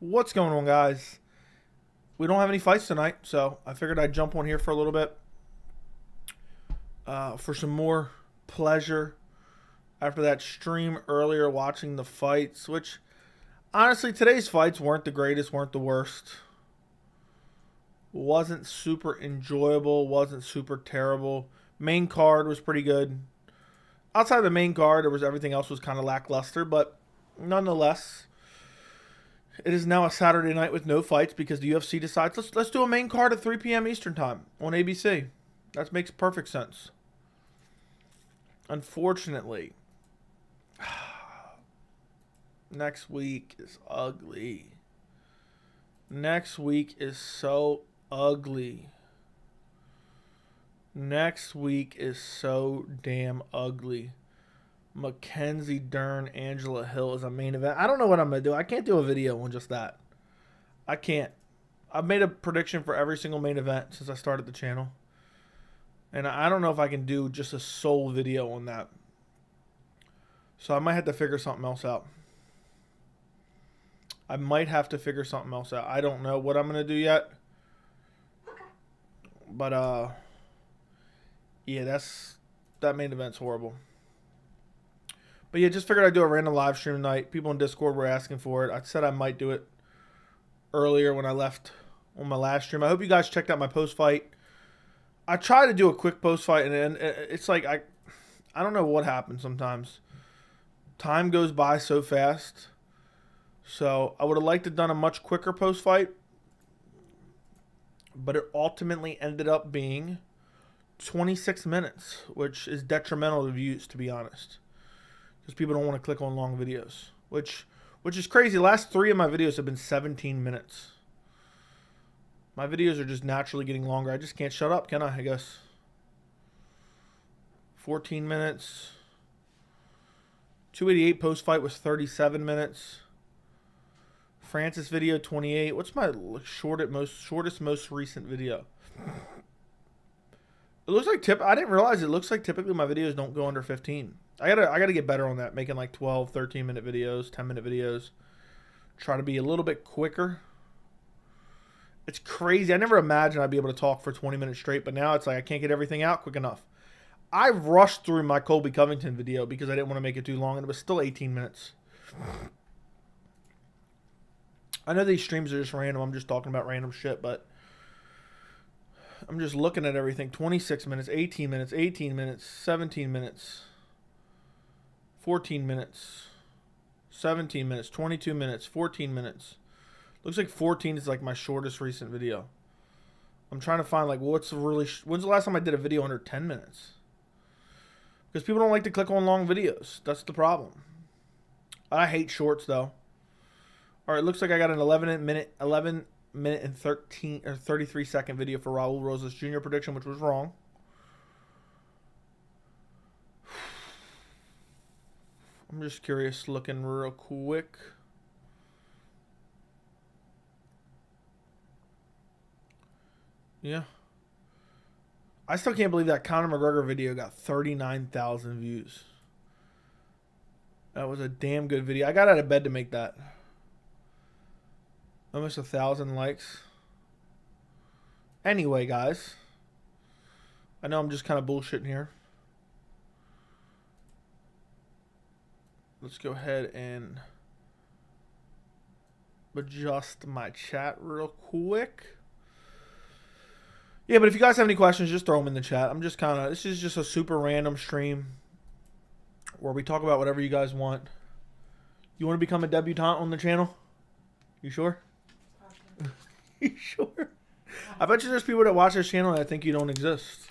What's going on, guys? We don't have any fights tonight, so I figured I'd jump on here for a little bit for some more pleasure after that stream earlier watching the fights, which honestly today's fights weren't the greatest, weren't the worst. Wasn't super enjoyable, wasn't super terrible. Main card was pretty good. Outside of the main card, everything else was kind of lackluster, but nonetheless, it is now a Saturday night with no fights because the UFC decides let's do a main card at 3 p.m. Eastern time on ABC. That makes perfect sense. Unfortunately, next week is ugly. Next week is so ugly. Next week is so damn ugly. Mackenzie Dern, Angela Hill is a main event. I don't know what I'm going to do. I can't do a video on just that. I can't. I've made a prediction for every single main event since I started the channel. And I don't know if I can do just a sole video on that. So I might have to figure something else out. I don't know what I'm going to do yet. But, yeah, that main event's horrible. But yeah, just figured I'd do a random live stream tonight. People in Discord were asking for it. I said I might do it earlier when I left on my last stream. I hope you guys checked out my post-fight. I try to do a quick post-fight, and it's like I don't know what happens sometimes. Time goes by so fast. So I would have liked to have done a much quicker post-fight. But it ultimately ended up being 26 minutes, which is detrimental to views, to be honest. Because people don't want to click on long videos, which is crazy. The last 3 of my videos have been 17 minutes. My videos are just naturally getting longer. I just can't shut up, can I guess. 14 minutes. 288 post-fight was 37 minutes. Francis video, 28. What's my shortest, most recent video? It looks like I didn't realize it looks like typically my videos don't go under 15. I gotta get better on that, making like 12, 13 minute videos, 10-minute videos. Try to be a little bit quicker. It's crazy. I never imagined I'd be able to talk for 20 minutes straight, but now it's like I can't get everything out quick enough. I rushed through my Colby Covington video because I didn't want to make it too long, and it was still 18 minutes. I know these streams are just random. I'm just talking about random shit, but I'm just looking at everything. 26 minutes, 18 minutes, 18 minutes, 17 minutes, 14 minutes, 17 minutes, 22 minutes, 14 minutes. Looks like 14 is like my shortest recent video. I'm trying to find like when's the last time I did a video under 10 minutes? Because people don't like to click on long videos. That's the problem. I hate shorts though. All right, it looks like I got an 11 minute and 33 second video for Raul Rosas Jr. prediction, which was wrong. I'm just curious, looking real quick. Yeah. I still can't believe that Conor McGregor video got 39,000 views. That was a damn good video. I got out of bed to make that. Almost 1,000 likes. Anyway, guys. I know I'm just kind of bullshitting here. Let's go ahead and adjust my chat real quick. Yeah, but if you guys have any questions, just throw them in the chat. This is just a super random stream where we talk about whatever you guys want. You want to become a debutante on the channel? You sure? You sure? I bet you there's people that watch this channel that think you don't exist.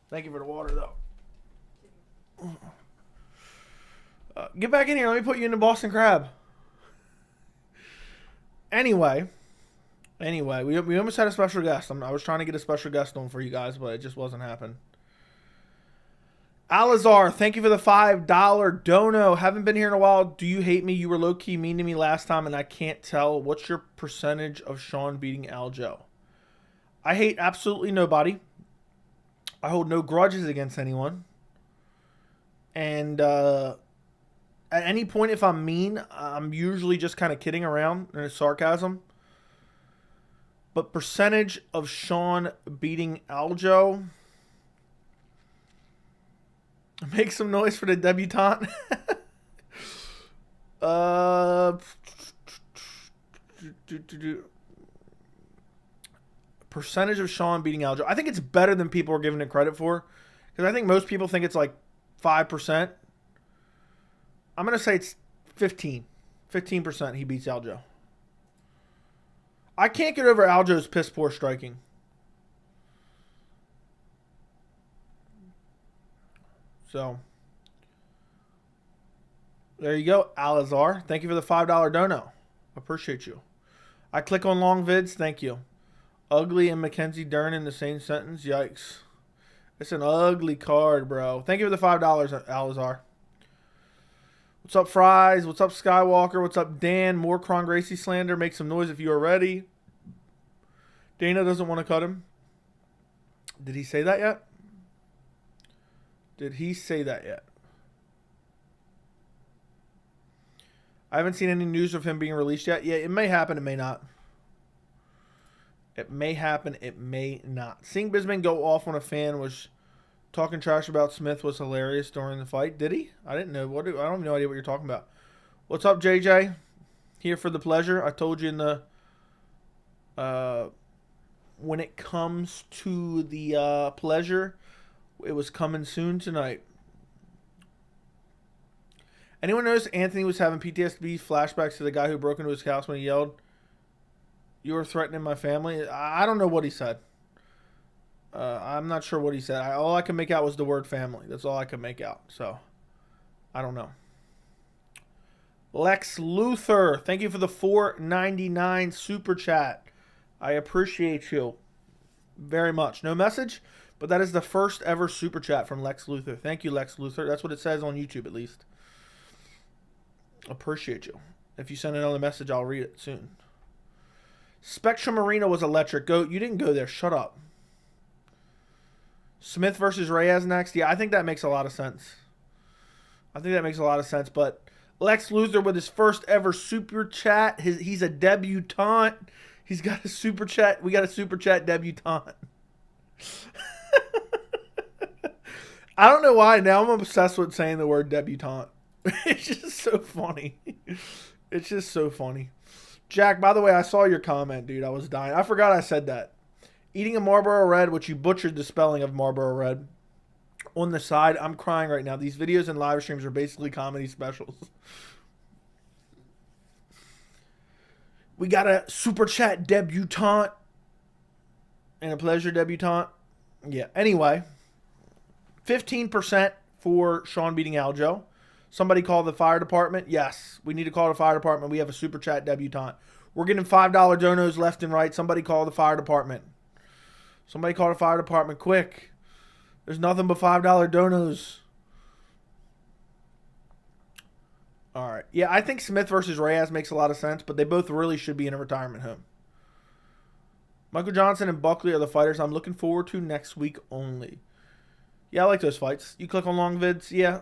Thank you for the water, though. Get back in here. Let me put you in the Boston Crab. Anyway, we almost had a special guest. I was trying to get a special guest on for you guys, but it just wasn't happening. Alazar, thank you for the $5 dono. Haven't been here in a while. Do you hate me? You were low-key mean to me last time, and I can't tell. What's your percentage of Sean beating Aljo? I hate absolutely nobody. I hold no grudges against anyone. And At any point, if I'm mean, I'm usually just kind of kidding around and it's sarcasm. But percentage of Sean beating Aljo. Make some noise for the debutante. Percentage of Sean beating Aljo. I think it's better than people are giving it credit for. Because I think most people think it's like 5%. I'm going to say it's 15. 15% he beats Aljo. I can't get over Aljo's piss poor striking. So, there you go, Alazar. Thank you for the $5 dono. Appreciate you. I click on long vids. Thank you. Ugly and Mackenzie Dern in the same sentence. Yikes. It's an ugly card, bro. Thank you for the $5, Alazar. What's up, Fries? What's up, Skywalker? What's up, Dan? More Kron Gracie slander. Make some noise if you are ready. Dana doesn't want to cut him. Did he say that yet? Did he say that yet? I haven't seen any news of him being released yet. Yeah, it may happen. It may not. It may happen. It may not. Seeing Bisman go off on a fan was talking trash about Smith was hilarious during the fight. Did he? I didn't know. I don't have no idea what you're talking about. What's up, JJ? Here for the pleasure. I told you in the when it comes to the pleasure, it was coming soon tonight. Anyone notice Anthony was having PTSD flashbacks to the guy who broke into his house when he yelled, "You were threatening my family"? I don't know what he said. I'm not sure what he said. All I can make out was the word family. That's all I can make out. So, I don't know. Lex Luthor, thank you for the $4.99 super chat. I appreciate you very much. No message, but that is the first ever super chat from Lex Luthor. Thank you, Lex Luthor. That's what it says on YouTube, at least. Appreciate you. If you send another message, I'll read it soon. Spectrum Arena was electric. Goat, you didn't go there. Shut up. Smith versus Reyes next. Yeah, I think that makes a lot of sense. But Lex Luthor with his first ever super chat. He's a debutante. He's got a super chat. We got a super chat debutante. I don't know why. Now I'm obsessed with saying the word debutante. It's just so funny. It's just so funny. Jack, by the way, I saw your comment, dude. I was dying. I forgot I said that. Eating a Marlboro Red, which you butchered the spelling of Marlboro Red. On the side, I'm crying right now. These videos and live streams are basically comedy specials. We got a super chat debutante and a pleasure debutante. Yeah. Anyway, 15% for Sean beating Aljo. Somebody call the fire department. Yes, we need to call the fire department. We have a super chat debutante. We're getting $5 donos left and right. Somebody call the fire department. Somebody call the fire department quick. There's nothing but $5 donos. All right. Yeah, I think Smith versus Reyes makes a lot of sense, but they both really should be in a retirement home. Michael Johnson and Buckley are the fighters I'm looking forward to next week only. Yeah, I like those fights. You click on long vids. Yeah.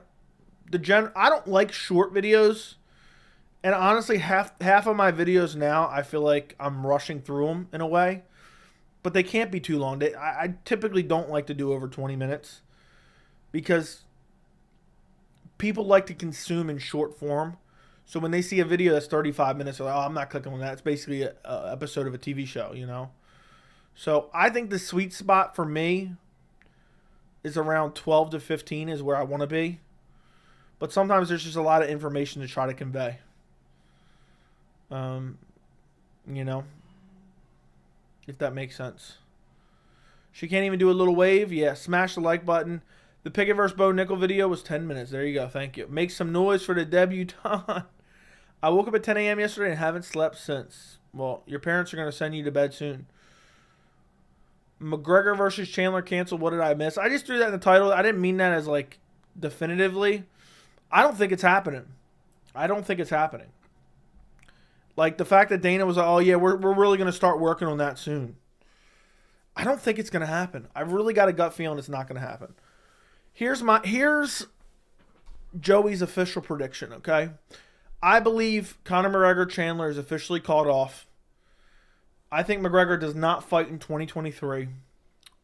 I don't like short videos. And honestly, half of my videos now, I feel like I'm rushing through them in a way. But they can't be too long. I typically don't like to do over 20 minutes. Because people like to consume in short form. So when they see a video that's 35 minutes, they're like, oh, I'm not clicking on that. It's basically an episode of a TV show, you know. So I think the sweet spot for me is around 12 to 15 is where I want to be. But sometimes there's just a lot of information to try to convey. You know, if that makes sense. She can't even do a little wave. Yeah, smash the like button. The Pickett vs. Bo Nickel video was 10 minutes. There you go. Thank you. Make some noise for the debutante. I woke up at 10 a.m. yesterday and haven't slept since. Well, your parents are going to send you to bed soon. McGregor versus Chandler canceled. What did I miss? I just threw that in the title. I didn't mean that as like definitively. I don't think it's happening. Like the fact that Dana was like, oh yeah, we're really going to start working on that soon. I don't think it's going to happen. I've really got a gut feeling it's not going to happen. Here's Joey's official prediction, okay? I believe Conor McGregor Chandler is officially called off. I think McGregor does not fight in 2023.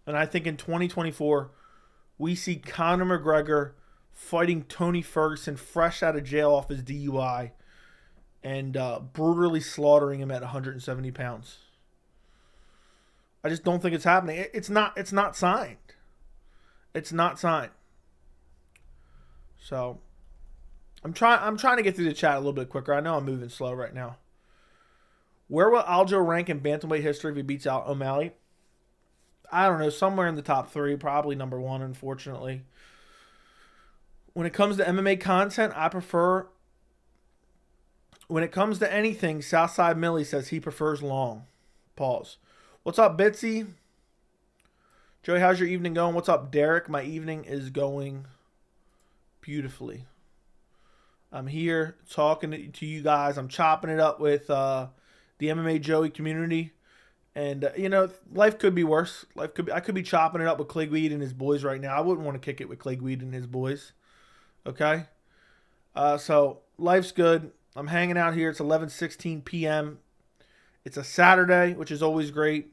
And I think in 2024, we see Conor McGregor fighting Tony Ferguson fresh out of jail off his DUI and brutally slaughtering him at 170 pounds. I just don't think it's happening. It's not signed. It's not signed. So I'm trying to get through the chat a little bit quicker. I know I'm moving slow right now. Where will Aljo rank in bantamweight history if he beats out O'Malley? I don't know, somewhere in the top 3, probably number 1, unfortunately. When it comes to MMA content, I prefer, when it comes to anything, Southside Millie says he prefers long. Pause. What's up, Bitsy? Joey, how's your evening going? What's up, Derek? My evening is going beautifully. I'm here talking to you guys. I'm chopping it up with the MMA Joey community. And, life could be worse. I could be chopping it up with Cligweed and his boys right now. I wouldn't want to kick it with Cligweed and his boys. Okay? So, life's good. I'm hanging out here. It's 11:16 p.m. It's a Saturday, which is always great.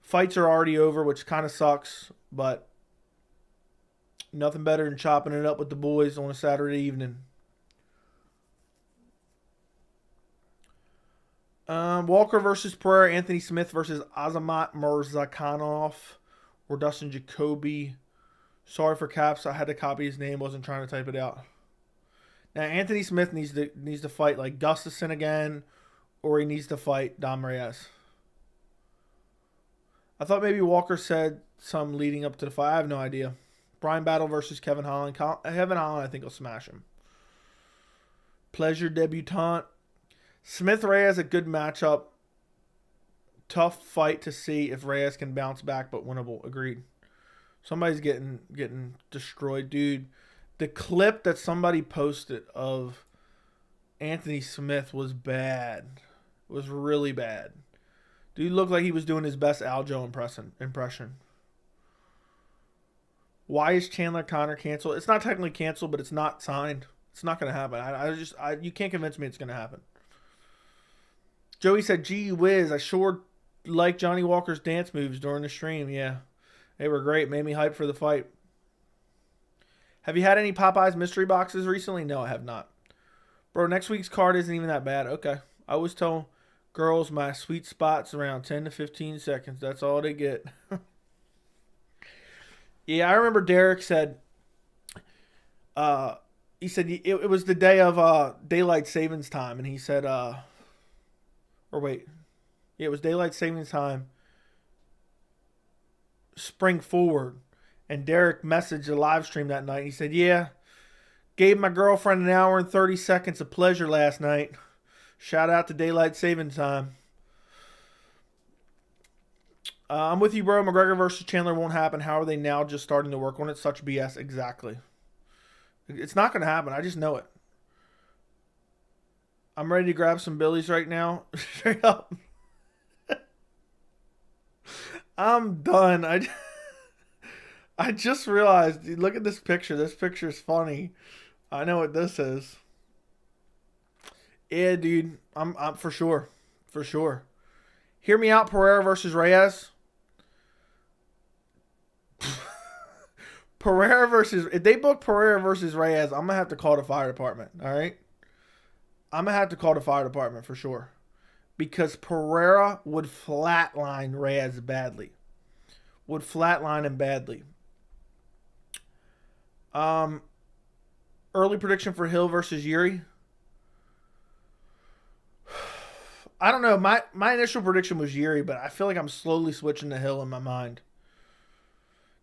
Fights are already over, which kind of sucks. But nothing better than chopping it up with the boys on a Saturday evening. Walker versus Pereira, Anthony Smith versus Azamat Murzakanov, or Dustin Jacoby. Sorry for caps. I had to copy his name. Wasn't trying to type it out. Now, Anthony Smith needs to fight like Gustafsson again, or he needs to fight Dom Reyes. I thought maybe Walker said some leading up to the fight. I have no idea. Brian Battle versus Kevin Holland. Kevin Holland, I think, will smash him. Pleasure debutante. Smith Reyes, a good matchup. Tough fight to see if Reyes can bounce back, but winnable. Agreed. Somebody's getting destroyed, dude. The clip that somebody posted of Anthony Smith was bad. It was really bad. Dude looked like he was doing his best Aljo impression. Why is Chandler Conor canceled? It's not technically canceled, but it's not signed. It's not going to happen. You can't convince me it's going to happen. Joey said, gee whiz, I sure like Johnny Walker's dance moves during the stream. Yeah, they were great. Made me hyped for the fight. Have you had any Popeyes mystery boxes recently? No, I have not. Bro, next week's card isn't even that bad. Okay. I always tell girls my sweet spot's around 10 to 15 seconds. That's all they get. Yeah, I remember Derek said, he said it was the day of daylight savings time, and he said, it was daylight savings time, spring forward, and Derek messaged the live stream that night. He said, yeah, gave my girlfriend an hour and 30 seconds of pleasure last night. Shout out to daylight saving time. I'm with you, bro. McGregor versus Chandler won't happen. How are they now just starting to work on it? Such BS. Exactly. It's not going to happen. I just know it. I'm ready to grab some Billies right now. Straight up. I'm done. I just realized, dude, look at this picture. This picture is funny. I know what this is. Yeah, dude. I'm for sure. For sure. Hear me out, Pereira versus Reyes. If they book Pereira versus Reyes, I'm going to have to call the fire department. All right? I'm going to have to call the fire department for sure. Because Pereira would flatline Reyes badly. Would flatline him badly. Early prediction for Hill versus Yuri. I don't know. My initial prediction was Yuri, but I feel like I'm slowly switching to Hill in my mind.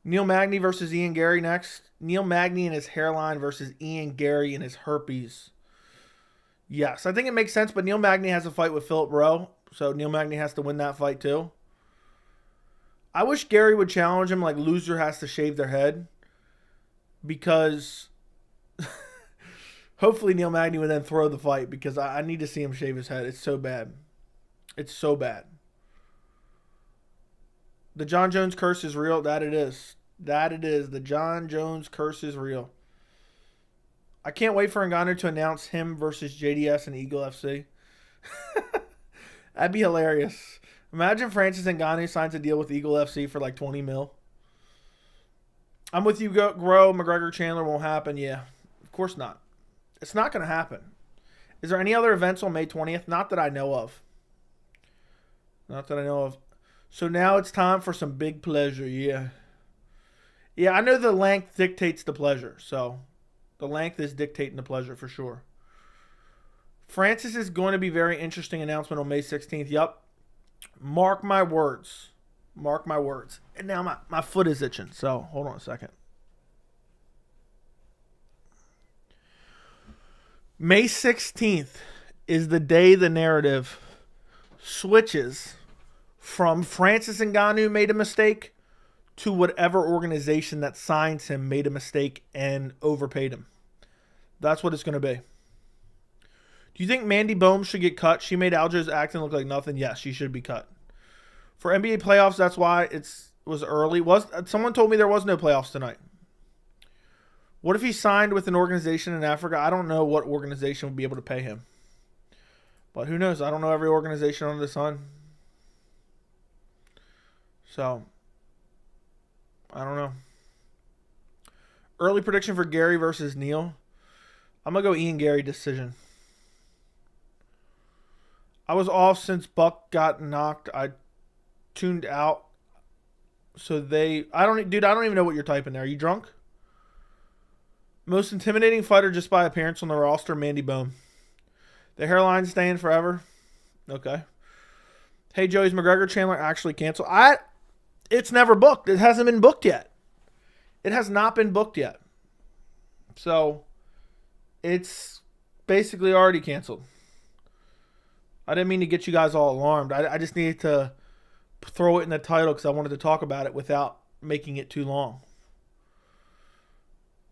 Neil Magny versus Ian Gary next. Neil Magny and his hairline versus Ian Gary and his herpes. Yes, I think it makes sense, but Neil Magny has a fight with Philip Rowe, so Neil Magny has to win that fight too. I wish Gary would challenge him like loser has to shave their head, because hopefully Neil Magny would then throw the fight, because I need to see him shave his head. It's so bad. It's so bad. The John Jones curse is real. That it is. That it is. The John Jones curse is real. I can't wait for Ngannou to announce him versus JDS and Eagle FC. That'd be hilarious. Imagine Francis Ngannou signs a deal with Eagle FC for like 20 mil. I'm with you, Grow. McGregor Chandler won't happen. Yeah, of course not. It's not going to happen. Is there any other events on May 20th? Not that I know of. Not that I know of. So now it's time for some big pleasure. Yeah. Yeah, I know the length dictates the pleasure. So the length is dictating the pleasure for sure. Francis is going to be very interesting announcement on May 16th. Yep. Mark my words. Mark my words. And now my foot is itching. So hold on a second. May 16th is the day the narrative switches from Francis Ngannou made a mistake to whatever organization that signs him made a mistake and overpaid him. That's what it's going to be. Do you think Mandy Bohm should get cut? She made Aljo's acting look like nothing. Yes, she should be cut. For NBA playoffs, that's why it was early. Someone told me there was no playoffs tonight. What if he signed with an organization in Africa? I don't know what organization would be able to pay him. But who knows? I don't know every organization under the sun. So, I don't know. Early prediction for Gary versus Neal. I'm going to go Ian Gary decision. I was off since Buck got knocked. I tuned out. So I don't even know what you're typing there. Are you drunk? Most intimidating fighter just by appearance on the roster, Mandy Bohm. The hairline staying forever. Okay. Hey, Joey's McGregor Chandler actually canceled. It's never booked. It hasn't been booked yet. It has not been booked yet. So, it's basically already canceled. I didn't mean to get you guys all alarmed. I just needed to throw it in the title because I wanted to talk about it without making it too long.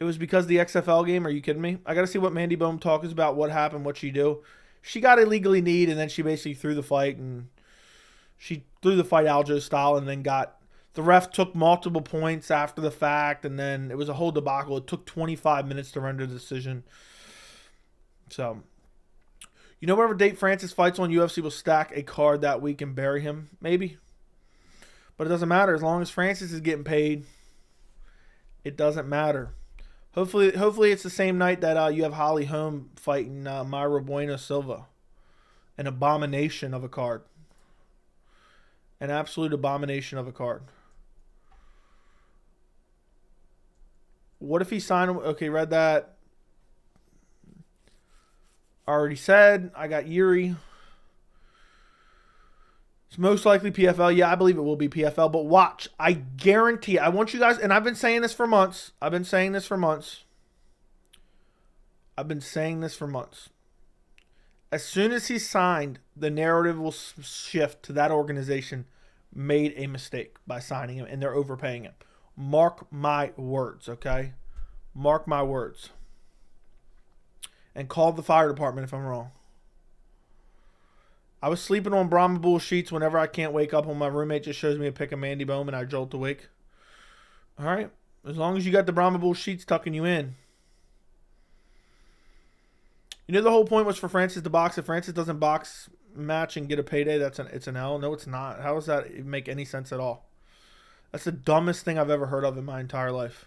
It was because of the XFL game. Are you kidding me? I got to see what Mandy Bohm talks about, what happened, what she do. She got illegally kneed, and then she basically threw the fight, and she threw the fight Aljo style, and then the ref took multiple points after the fact, and then it was a whole debacle. It took 25 minutes to render the decision. So, you know, whatever date Francis fights on, UFC will stack a card that week and bury him, maybe. But it doesn't matter. As long as Francis is getting paid, it doesn't matter. Hopefully it's the same night that you have Holly Holm fighting Myra Bueno Silva. An abomination of a card. An absolute abomination of a card. What if he signed? Okay, read that. Already said. I got Yuri. It's most likely PFL. Yeah, I believe it will be PFL. But watch. I guarantee. I want you guys. And I've been saying this for months. As soon as he's signed, the narrative will shift to that organization made a mistake by signing him and they're overpaying him. Mark my words, okay? Mark my words. And call the fire department if I'm wrong. I was sleeping on Brahma Bull sheets whenever I can't wake up when my roommate just shows me a pic of Mandy Bohm and I jolt awake. All right? As long as you got the Brahma Bull sheets tucking you in. You know the whole point was for Francis to box. If Francis doesn't box, match, and get a payday, it's an L. No, it's not. How does that make any sense at all? That's the dumbest thing I've ever heard of in my entire life.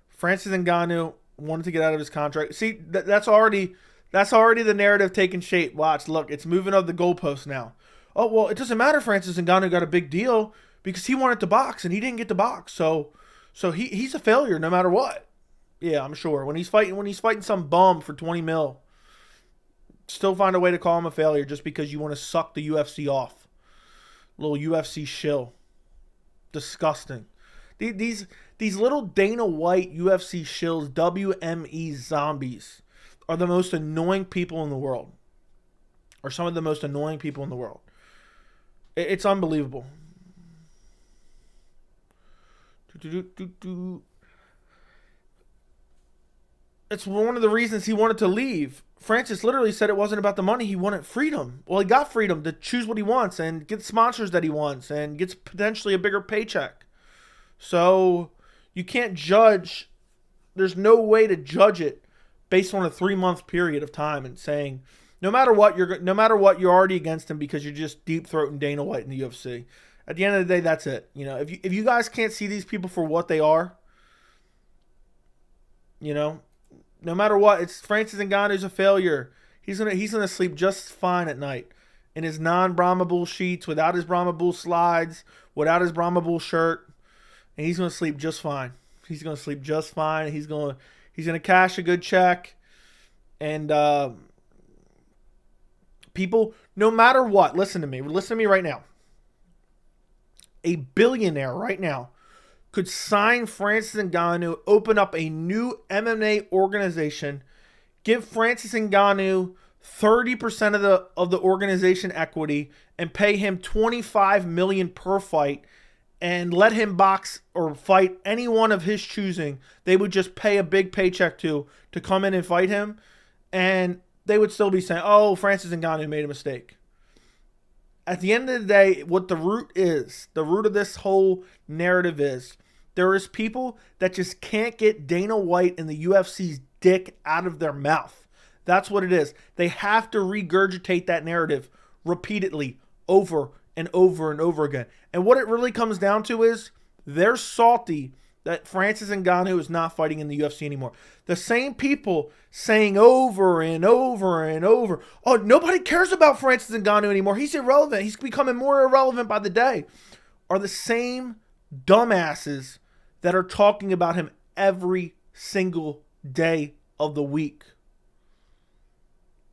Francis Ngannou wanted to get out of his contract. See, that's already the narrative taking shape. Watch, look, it's moving up the goalpost now. Oh, well, it doesn't matter. Francis Ngannou got a big deal because he wanted to box and he didn't get to box. So he's a failure no matter what. Yeah, I'm sure. When he's fighting some bum for 20 mil, still find a way to call him a failure just because you want to suck the UFC off. Little UFC shill. Disgusting. These little Dana White UFC shills, WME zombies, are the most annoying people in the world. Or some of the most annoying people in the world. It's unbelievable. It's one of the reasons he wanted to leave. Francis literally said it wasn't about the money. He wanted freedom. Well, he got freedom to choose what he wants and get sponsors that he wants and gets potentially a bigger paycheck. So you can't judge. There's no way to judge it based on a 3-month period of time and saying, no matter what, you're already against him because you're just deep throating Dana White in the UFC. At the end of the day, that's it. You know, if you guys can't see these people for what they are, you know, no matter what, it's Francis Ngannou's a failure. He's gonna sleep just fine at night in his non-Brahma Bull sheets, without his Brahma Bull slides, without his Brahma Bull shirt, and he's gonna sleep just fine. He's gonna sleep just fine. He's gonna cash a good check, and people, no matter what, listen to me right now. A billionaire right now could sign Francis Ngannou, open up a new MMA organization, give Francis Ngannou 30% of the organization equity, and pay him $25 million per fight, and let him box or fight anyone of his choosing. They would just pay a big paycheck to come in and fight him, and they would still be saying, "Oh, Francis Ngannou made a mistake." At the end of the day, what the root of this whole narrative is, there is people that just can't get Dana White and the UFC's dick out of their mouth. That's what it is. They have to regurgitate that narrative repeatedly over and over and over again. And what it really comes down to is they're salty that Francis Ngannou is not fighting in the UFC anymore. The same people saying over and over and over, "Oh, nobody cares about Francis Ngannou anymore. He's irrelevant. He's becoming more irrelevant by the day," are the same dumbasses that are talking about him every single day of the week.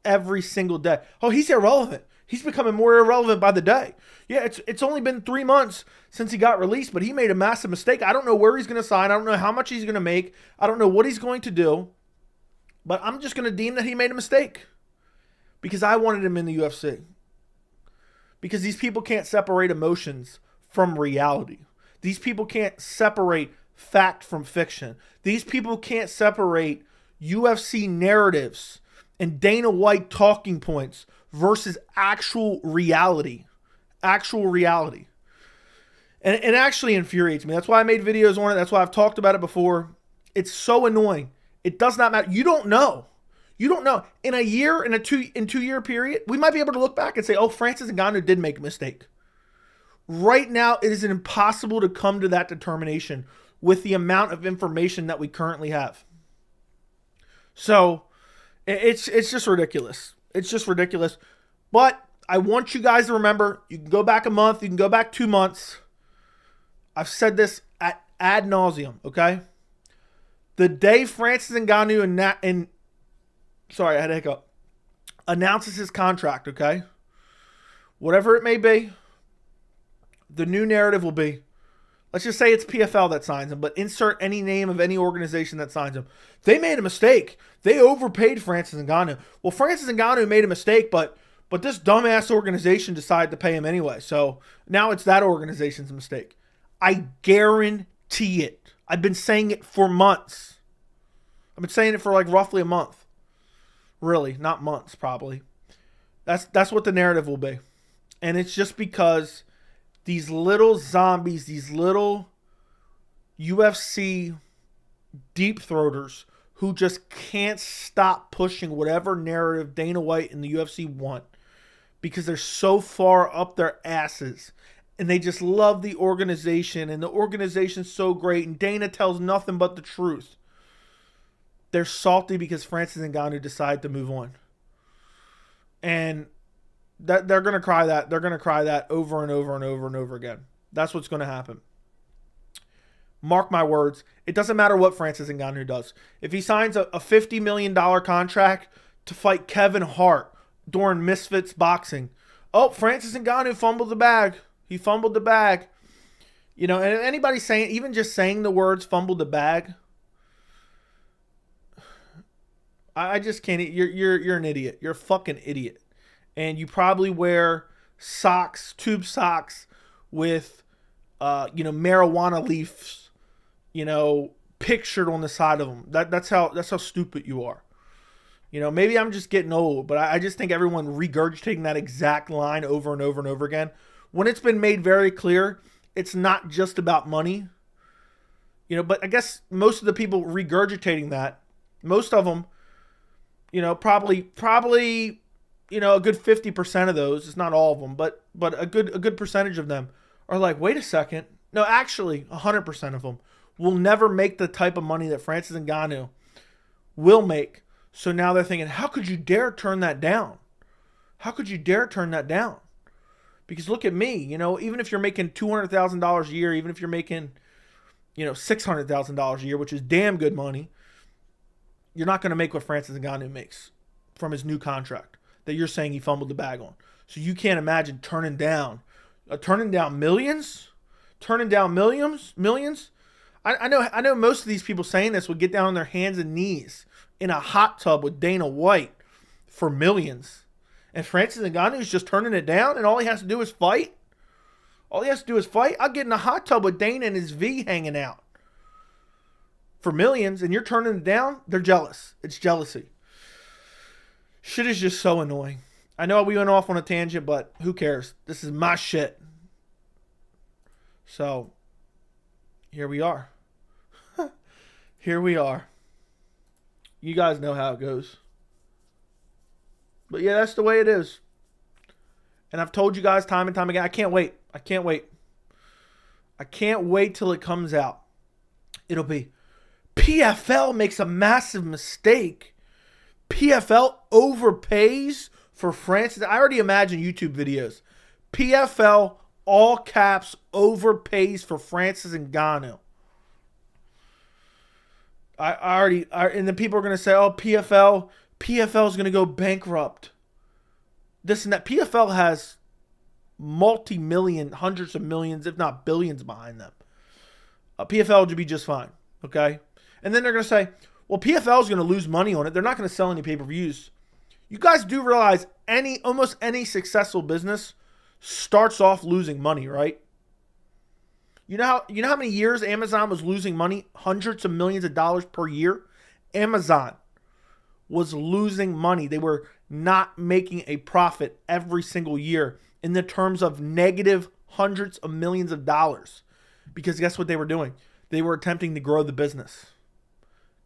Every single day. "Oh, he's irrelevant. He's becoming more irrelevant by the day." Yeah, it's only been 3 months since he got released, but he made a massive mistake. I don't know where he's going to sign. I don't know how much he's going to make. I don't know what he's going to do. But I'm just going to deem that he made a mistake because I wanted him in the UFC. Because these people can't separate emotions from reality. These people can't separate fact from fiction. These people can't separate UFC narratives and Dana White talking points versus actual reality. Actual reality. And it actually infuriates me. That's why I made videos on it. That's why I've talked about it before. It's so annoying. It does not matter. You don't know. You don't know. In a year, in a 2-year period, we might be able to look back and say, "Oh, Francis Ngannou did make a mistake." Right now, it is impossible to come to that determination with the amount of information that we currently have. So, it's just ridiculous. It's just ridiculous. But I want you guys to remember, you can go back a month, you can go back 2 months. I've said this ad nauseum, okay? The day Francis Ngannou sorry, I had a hiccup, announces his contract, okay? Whatever it may be, the new narrative will be, let's just say it's PFL that signs him, but insert any name of any organization that signs him. They made a mistake. They overpaid Francis Ngannou. Well, Francis Ngannou made a mistake, but this dumbass organization decided to pay him anyway. So now it's that organization's mistake. I guarantee it. I've been saying it for months. I've been saying it for like roughly a month. Really, not months probably. That's what the narrative will be. And it's just because these little zombies, these little UFC deep throaters who just can't stop pushing whatever narrative Dana White and the UFC want because they're so far up their asses and they just love the organization and the organization's so great and Dana tells nothing but the truth. They're salty because Francis Ngannou decided to move on. And that they're going to cry that. They're going to cry that over and over and over and over again. That's what's going to happen. Mark my words. It doesn't matter what Francis Ngannou does. If he signs a $50 million contract to fight Kevin Hart during Misfits Boxing, oh, Francis Ngannou fumbled the bag. He fumbled the bag. You know, and anybody saying, even just saying the words fumbled the bag, I just can't. You're an idiot. You're a fucking idiot. And you probably wear socks, tube socks with, marijuana leaves, pictured on the side of them. That's how stupid you are. Maybe I'm just getting old, but I just think everyone regurgitating that exact line over and over and over again, when it's been made very clear, it's not just about money. But I guess most of the people regurgitating that, most of them Probably, a good 50% of those, it's not all of them, but a good percentage of them are like, wait a second. No, actually, 100% of them will never make the type of money that Francis Ngannou will make. So now they're thinking, how could you dare turn that down? How could you dare turn that down? Because look at me, even if you're making $200,000 a year, even if you're making, $600,000 a year, which is damn good money, you're not going to make what Francis Ngannou makes from his new contract that you're saying he fumbled the bag on. So you can't imagine turning down millions, millions. I know most of these people saying this would get down on their hands and knees in a hot tub with Dana White for millions. And Francis Ngannou is just turning it down, and all he has to do is fight. I'll get in a hot tub with Dana and his V hanging out for millions, and you're turning it down. They're jealous. It's jealousy. Shit is just so annoying. I know we went off on a tangent, but who cares? This is my shit. So, here we are. Here we are. You guys know how it goes. But yeah, that's the way it is. And I've told you guys time and time again, I can't wait. I can't wait till it comes out. It'll be PFL makes a massive mistake. PFL overpays for Francis. I already imagine YouTube videos. PFL, all caps, overpays for Francis Ngannou. And then people are going to say, oh, PFL is going to go bankrupt. This and that. PFL has multi-million, hundreds of millions, if not billions behind them. PFL would be just fine, okay? And then they're going to say, well, PFL is going to lose money on it. They're not going to sell any pay-per-views. You guys do realize almost any successful business starts off losing money, right? You know how many years Amazon was losing money? Hundreds of millions of dollars per year. Amazon was losing money. They were not making a profit every single year in the terms of negative hundreds of millions of dollars. Because guess what they were doing? They were attempting to grow the business.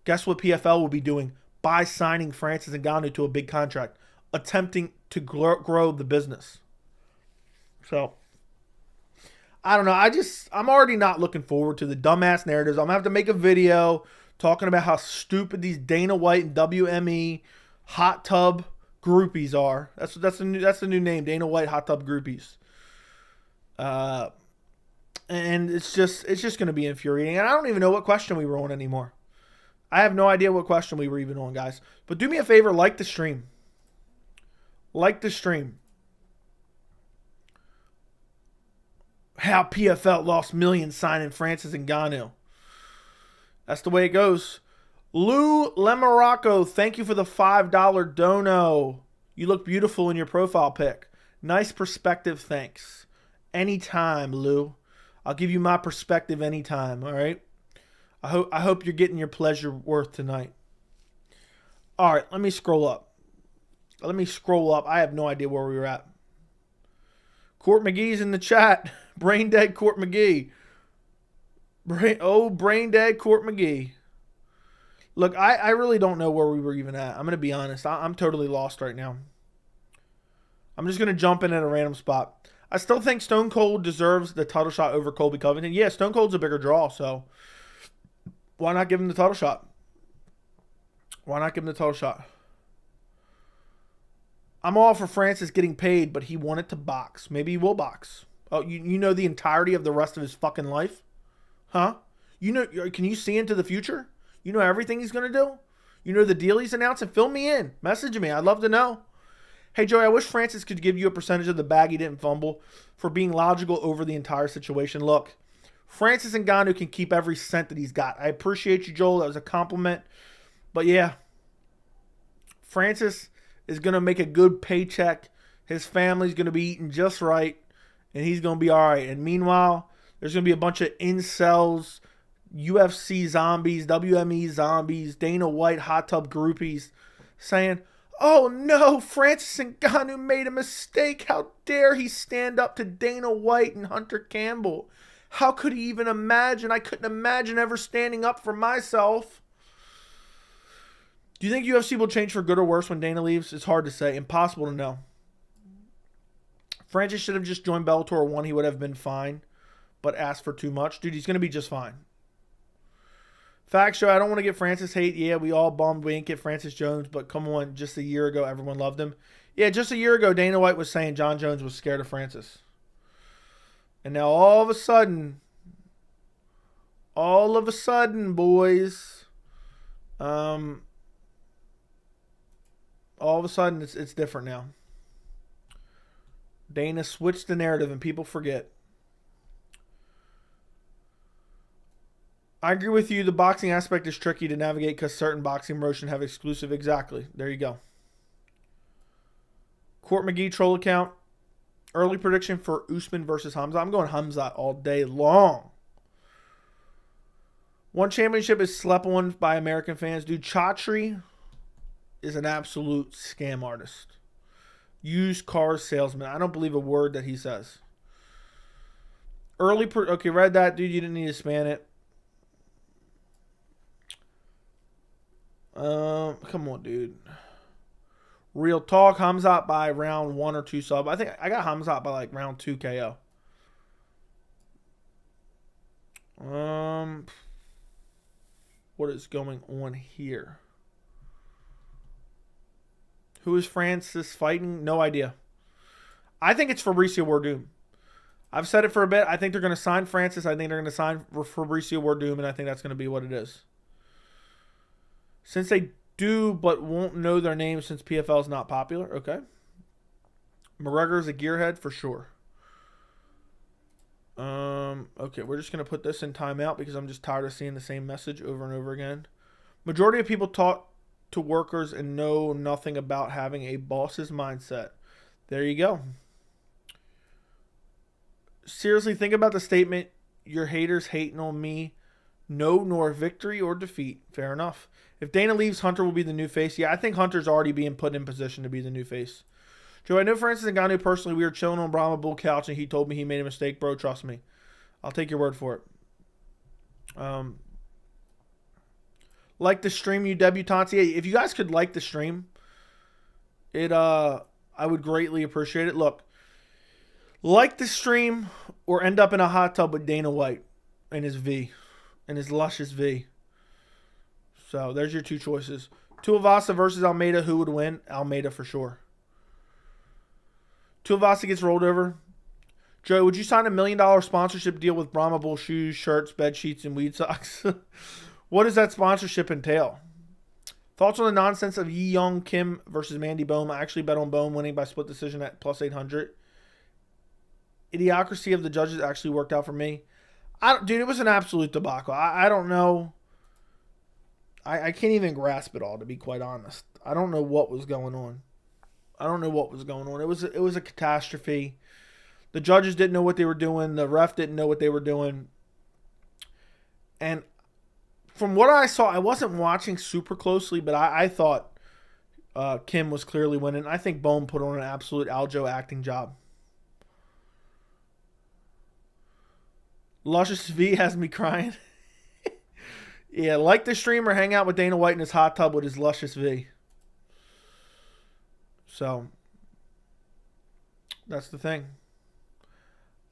Guess what PFL will be doing? By signing Francis Ngannou to a big contract. Attempting to grow the business. So, I don't know. I'm already not looking forward to the dumbass narratives. I'm going to have to make a video talking about how stupid these Dana White and WME hot tub groupies are. That's the new name, Dana White hot tub groupies. And it's just going to be infuriating. And I don't even know what question we were on anymore. I have no idea what question we were even on, guys. But do me a favor, like the stream. Like the stream. How PFL lost millions signing Francis Ngannou. That's the way it goes. Lou Lemoracco, thank you for the $5 dono. You look beautiful in your profile pic. Nice perspective, thanks. Anytime, Lou. I'll give you my perspective anytime, all right? I hope you're getting your pleasure worth tonight. All right, let me scroll up. I have no idea where we were at. Court McGee's in the chat. Brain dead Court McGee. Brain dead Court McGee. Look, I really don't know where we were even at. I'm going to be honest. I'm totally lost right now. I'm just going to jump in at a random spot. I still think Stone Cold deserves the title shot over Colby Covington. Yeah, Stone Cold's a bigger draw, so why not give him the title shot? I'm all for Francis getting paid, but he wanted to box. Maybe he will box. Oh, you know the entirety of the rest of his fucking life? Huh? Can you see into the future? You know everything he's going to do? You know the deal he's announcing? Fill me in. Message me. I'd love to know. Hey, Joey, I wish Francis could give you a percentage of the bag he didn't fumble for being logical over the entire situation. Look, Francis Ngannou can keep every cent that he's got. I appreciate you, Joel. That was a compliment. But yeah, Francis is going to make a good paycheck. His family's going to be eating just right, and he's going to be all right. And meanwhile, there's going to be a bunch of incels, UFC zombies, WME zombies, Dana White hot tub groupies saying, oh no, Francis Ngannou made a mistake. How dare he stand up to Dana White and Hunter Campbell? How could he even imagine? I couldn't imagine ever standing up for myself. Do you think UFC will change for good or worse when Dana leaves? It's hard to say. Impossible to know. Francis should have just joined Bellator 1. He would have been fine, but asked for too much. Dude, he's going to be just fine. Fact show, I don't want to get Francis hate. Yeah, we all bummed we didn't get Francis Jones, but come on, just a year ago, everyone loved him. Yeah, just a year ago, Dana White was saying John Jones was scared of Francis. And now all of a sudden, boys, all of a sudden it's different now. Dana switched the narrative and people forget. I agree with you. The boxing aspect is tricky to navigate because certain boxing promotions have exclusive. Exactly. There you go. Court McGee troll account. Early prediction for Usman versus Hamza. I'm going Hamza all day long. One championship is slept on by American fans. Dude, Chatri is an absolute scam artist. Used car salesman. I don't believe a word that he says. Okay, read that. Dude, you didn't need to span it. Come on, dude. Real talk. Hamzat by round 1 or 2 sub. I think I got Hamzat by like round 2 KO. What is going on here? Who is Francis fighting? No idea. I think it's Fabricio Werdum. I've said it for a bit. I think they're going to sign Francis. I think they're going to sign Fabricio Werdum, and I think that's going to be what it is. Since they do but won't know their name since PFL is not popular. Okay. McGregor's a gearhead for sure. Okay, we're just going to put this in timeout because I'm just tired of seeing the same message over and over again. Majority of people talk to workers and know nothing about having a boss's mindset. There you go. Seriously, think about the statement, your haters hating on me. No, nor victory or defeat. Fair enough. If Dana leaves, Hunter will be the new face. Yeah, I think Hunter's already being put in position to be the new face. Joe, I know Francis Ngannou personally. We were chilling on Brahma Bull couch, and he told me he made a mistake. Bro, trust me. I'll take your word for it. Like the stream, you debutantes. Yeah, if you guys could like the stream, I would greatly appreciate it. Look, like the stream or end up in a hot tub with Dana White and his V. And his luscious V. So, there's your two choices. Tuivasa versus Almeida. Who would win? Almeida for sure. Tuivasa gets rolled over. Joe, would you sign a $1 million sponsorship deal with Brahma Bull shoes, shirts, bed sheets, and weed socks? What does that sponsorship entail? Thoughts on the nonsense of Yi Young Kim versus Mandy Bohm? I actually bet on Bohm winning by split decision at plus 800. Idiocracy of the judges actually worked out for me. Dude, it was an absolute debacle. I don't know. I can't even grasp it all, to be quite honest. I don't know what was going on. It was a catastrophe. The judges didn't know what they were doing. The ref didn't know what they were doing. And from what I saw, I wasn't watching super closely, but I thought Kim was clearly winning. I think Bohm put on an absolute Aljo acting job. Luscious V has me crying. Yeah, like the stream or hang out with Dana White in his hot tub with his Luscious V. So, that's the thing.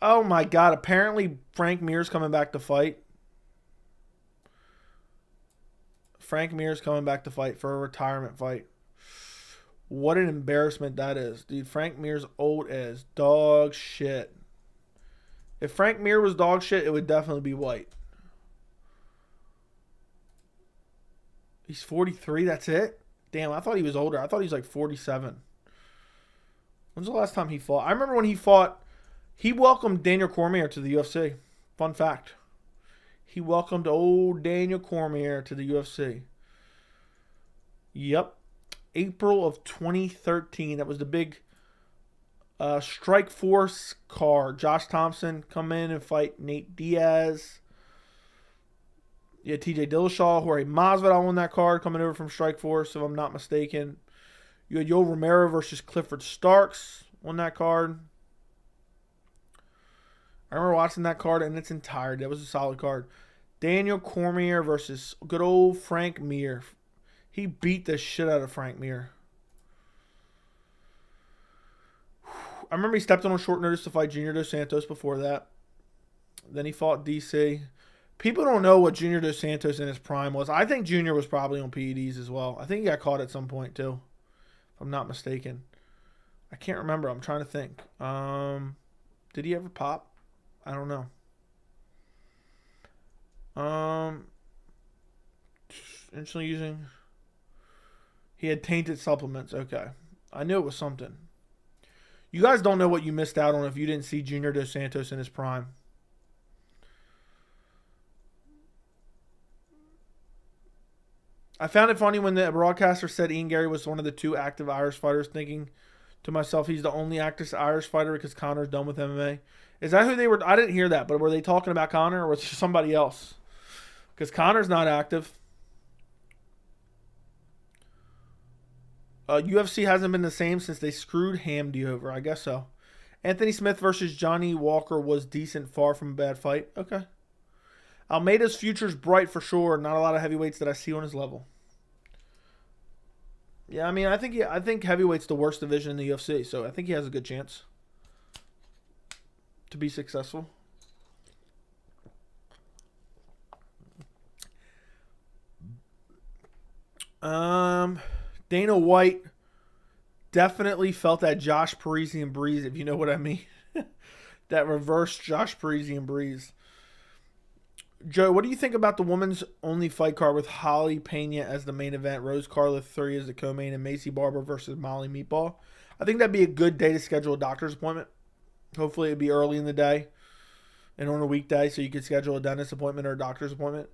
Oh my God, apparently Frank Mir's coming back to fight. Frank Mir's coming back to fight for a retirement fight. What an embarrassment that is. Dude, Frank Mir's old as dog shit. If Frank Mir was dog shit, it would definitely be White. He's 43, that's it? Damn, I thought he was older. I thought he was like 47. When's the last time he fought? I remember when he fought, he welcomed Daniel Cormier to the UFC. Fun fact. He welcomed old Daniel Cormier to the UFC. Yep. April of 2013. That was the big Strike Force card. Josh Thompson come in and fight Nate Diaz. Yeah, TJ Dillashaw, Jorge Masvidal on that card coming over from Strike Force, if I'm not mistaken. You had Yoel Romero versus Clifford Starks on that card. I remember watching that card in its entirety. That was a solid card. Daniel Cormier versus good old Frank Mir. He beat the shit out of Frank Mir. I remember he stepped on short notice to fight Junior Dos Santos before that. Then he fought DC. People don't know what Junior Dos Santos in his prime was. I think Junior was probably on PEDs as well. I think he got caught at some point too, if I'm not mistaken. I can't remember. I'm trying to think. Did he ever pop? I don't know. Instantly using. He had tainted supplements. Okay. I knew it was something. You guys don't know what you missed out on if you didn't see Junior Dos Santos in his prime. I found it funny when the broadcaster said Ian Gary was one of the 2 active Irish fighters, thinking to myself, he's the only active Irish fighter because Conor's done with MMA. Is that who they were? I didn't hear that, but were they talking about Conor or was it somebody else? Because Conor's not active. UFC hasn't been the same since they screwed Hamdy over. I guess so. Anthony Smith versus Johnny Walker was decent, far from a bad fight. Okay. Almeida's future's bright for sure. Not a lot of heavyweights that I see on his level. Yeah, I mean, I think heavyweight's the worst division in the UFC, so I think he has a good chance to be successful. Dana White definitely felt that Josh Parisian breeze, if you know what I mean. That reverse Josh Parisian breeze. Joe, what do you think about the women's only fight card with Holly Pena as the main event, Rose Carla 3 as the co-main, and Macy Barber versus Molly Meatball? I think that'd be a good day to schedule a doctor's appointment. Hopefully it'd be early in the day and on a weekday so you could schedule a dentist appointment or a doctor's appointment.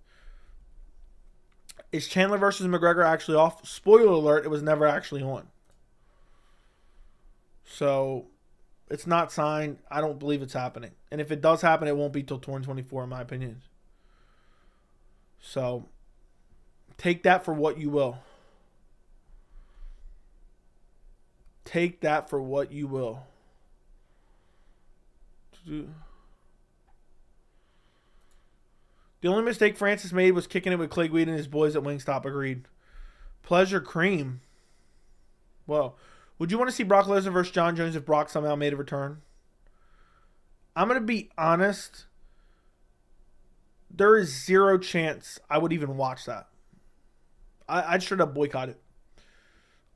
Is Chandler versus McGregor actually off? Spoiler alert, it was never actually on. So it's not signed. I don't believe it's happening. And if it does happen, it won't be till 2024 in my opinion. So take that for what you will. Take that for what you will. The only mistake Francis made was kicking it with Clay Guida and his boys at Wingstop. Agreed. Pleasure Cream. Well, would you want to see Brock Lesnar versus John Jones if Brock somehow made a return? I'm going to be honest. There is zero chance I would even watch that. I'd straight up boycott it.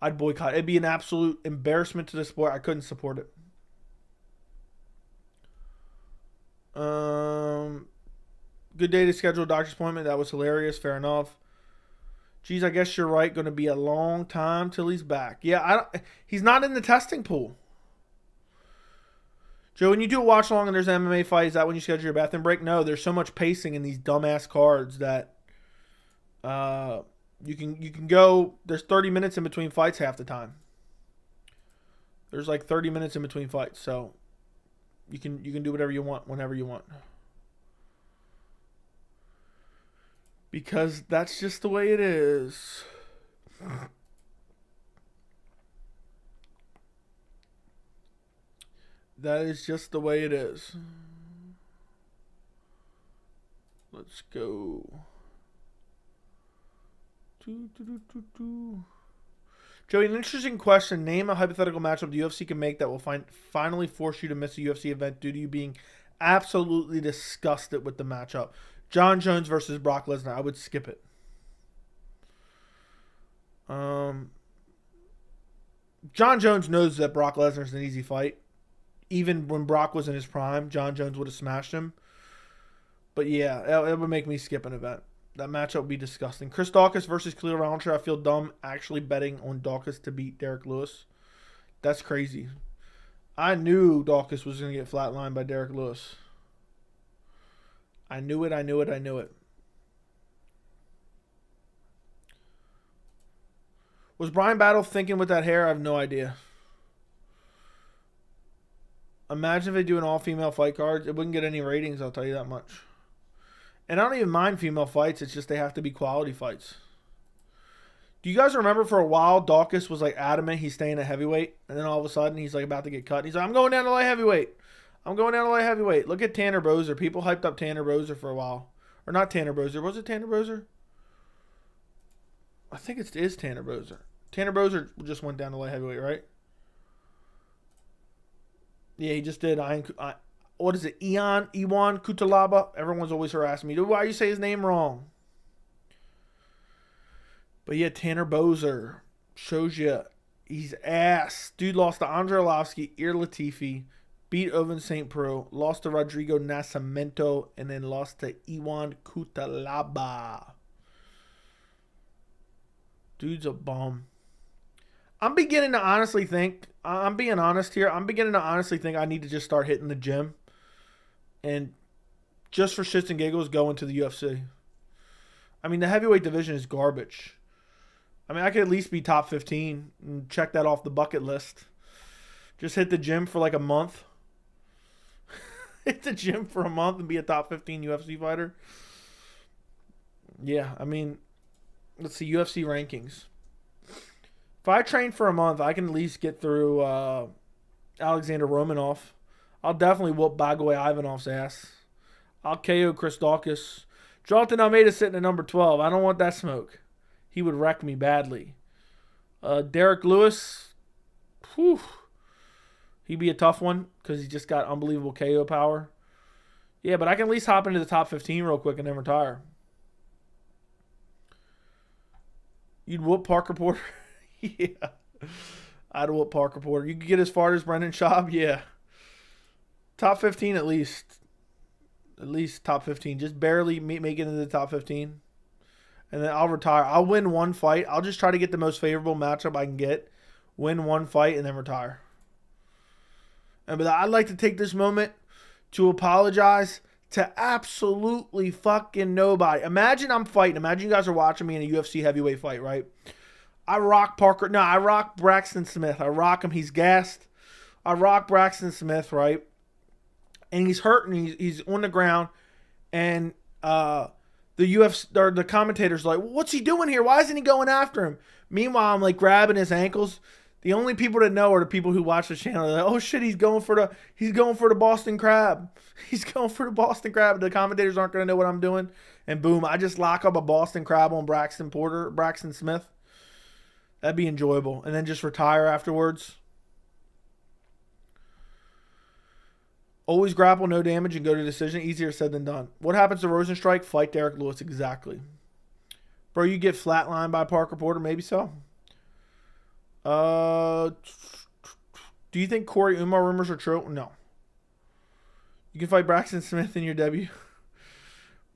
I'd boycott it. It'd be an absolute embarrassment to the sport. I couldn't support it. Good day to schedule a doctor's appointment. That was hilarious. Fair enough. Geez, I guess you're right. Going to be a long time till he's back. Yeah, he's not in the testing pool. Joe, when you do a watch along and there's an MMA fight, is that when you schedule your bathroom break? No, there's so much pacing in these dumbass cards that you can go. There's 30 minutes in between fights half the time. There's like 30 minutes in between fights, so you can do whatever you want whenever you want. Because that's just the way it is. That is just the way it is. Let's go. Joey, an interesting question. Name a hypothetical matchup the UFC can make that will finally force you to miss a UFC event due to you being absolutely disgusted with the matchup. John Jones versus Brock Lesnar. I would skip it. John Jones knows that Brock Lesnar is an easy fight. Even when Brock was in his prime, John Jones would have smashed him. But yeah, it would make me skip an event. That matchup would be disgusting. Chris Dawkins versus Khalil Rountree. I feel dumb actually betting on Dawkins to beat Derek Lewis. That's crazy. I knew Dawkins was going to get flatlined by Derek Lewis. I knew it. Was Brian Battle thinking with that hair? I have no idea. Imagine if they do an all-female fight card. It wouldn't get any ratings, I'll tell you that much. And I don't even mind female fights. It's just they have to be quality fights. Do you guys remember for a while Dawkins was like adamant he's staying at heavyweight? And then all of a sudden he's like about to get cut. And he's like, I'm going down to light heavyweight. Look at Tanner Bozer. People hyped up Tanner Bozer for a while. Or not Tanner Bozer. Was it Tanner Bozer? I think it is Tanner Boser. Tanner Boser just went down to light heavyweight, right? Yeah, he just did. What is it? Iwan Kutalaba. Everyone's always harassing me. Why you say his name wrong? But yeah, Tanner Boser shows you he's ass. Dude lost to Andre Arlovski, Ir Latifi, beat Oven St. Preux, lost to Rodrigo Nascimento, and then lost to Iwan Kutalaba. Dude's a bum. I'm beginning to honestly think, I'm being honest here, I'm beginning to honestly think I need to just start hitting the gym and just for shits and giggles go into the UFC. I mean, the heavyweight division is garbage. I mean, I could at least be top 15 and check that off the bucket list. Just hit the gym for like a month. Hit the gym for a month and be a top 15 UFC fighter. Yeah, I mean, let's see, UFC rankings. If I train for a month, I can at least get through Alexander Romanov. I'll definitely whoop Bagoy Ivanov's ass. I'll KO Chris Daukaus. Jailton Almeida sitting at number 12. I don't want that smoke. He would wreck me badly. Derek Lewis, whew, he'd be a tough one because he just got unbelievable KO power. Yeah, but I can at least hop into the top 15 real quick and then retire. You'd whoop Parker Porter? Yeah. I'd whoop Parker Porter. You could get as far as Brendan Schaub? Yeah. Top 15 at least. At least top 15. Just barely make it into the top 15. And then I'll retire. I'll win one fight. I'll just try to get the most favorable matchup I can get. Win one fight and then retire. But I'd like to take this moment to apologize to absolutely fucking nobody. Imagine I'm fighting. Imagine you guys are watching me in a UFC heavyweight fight, right? I rock Parker. No, I rock Braxton Smith. I rock him. He's gassed. I rock Braxton Smith, right? And he's hurt and he's on the ground. And the UFC or the commentators are like, what's he doing here? Why isn't he going after him? Meanwhile, I'm like grabbing his ankles. The only people that know are the people who watch the channel. They're like, oh shit, he's going for the Boston Crab. He's going for the Boston Crab. The commentators aren't going to know what I'm doing. And boom, I just lock up a Boston Crab on Braxton Smith. That'd be enjoyable. And then just retire afterwards. Always grapple, no damage, and go to decision. Easier said than done. What happens to Rosenstrike? Fight Derek Lewis. Exactly. Bro, you get flatlined by Parker Porter? Maybe so. Do you think Corey Umar rumors are true? No. You can fight Braxton Smith in your debut.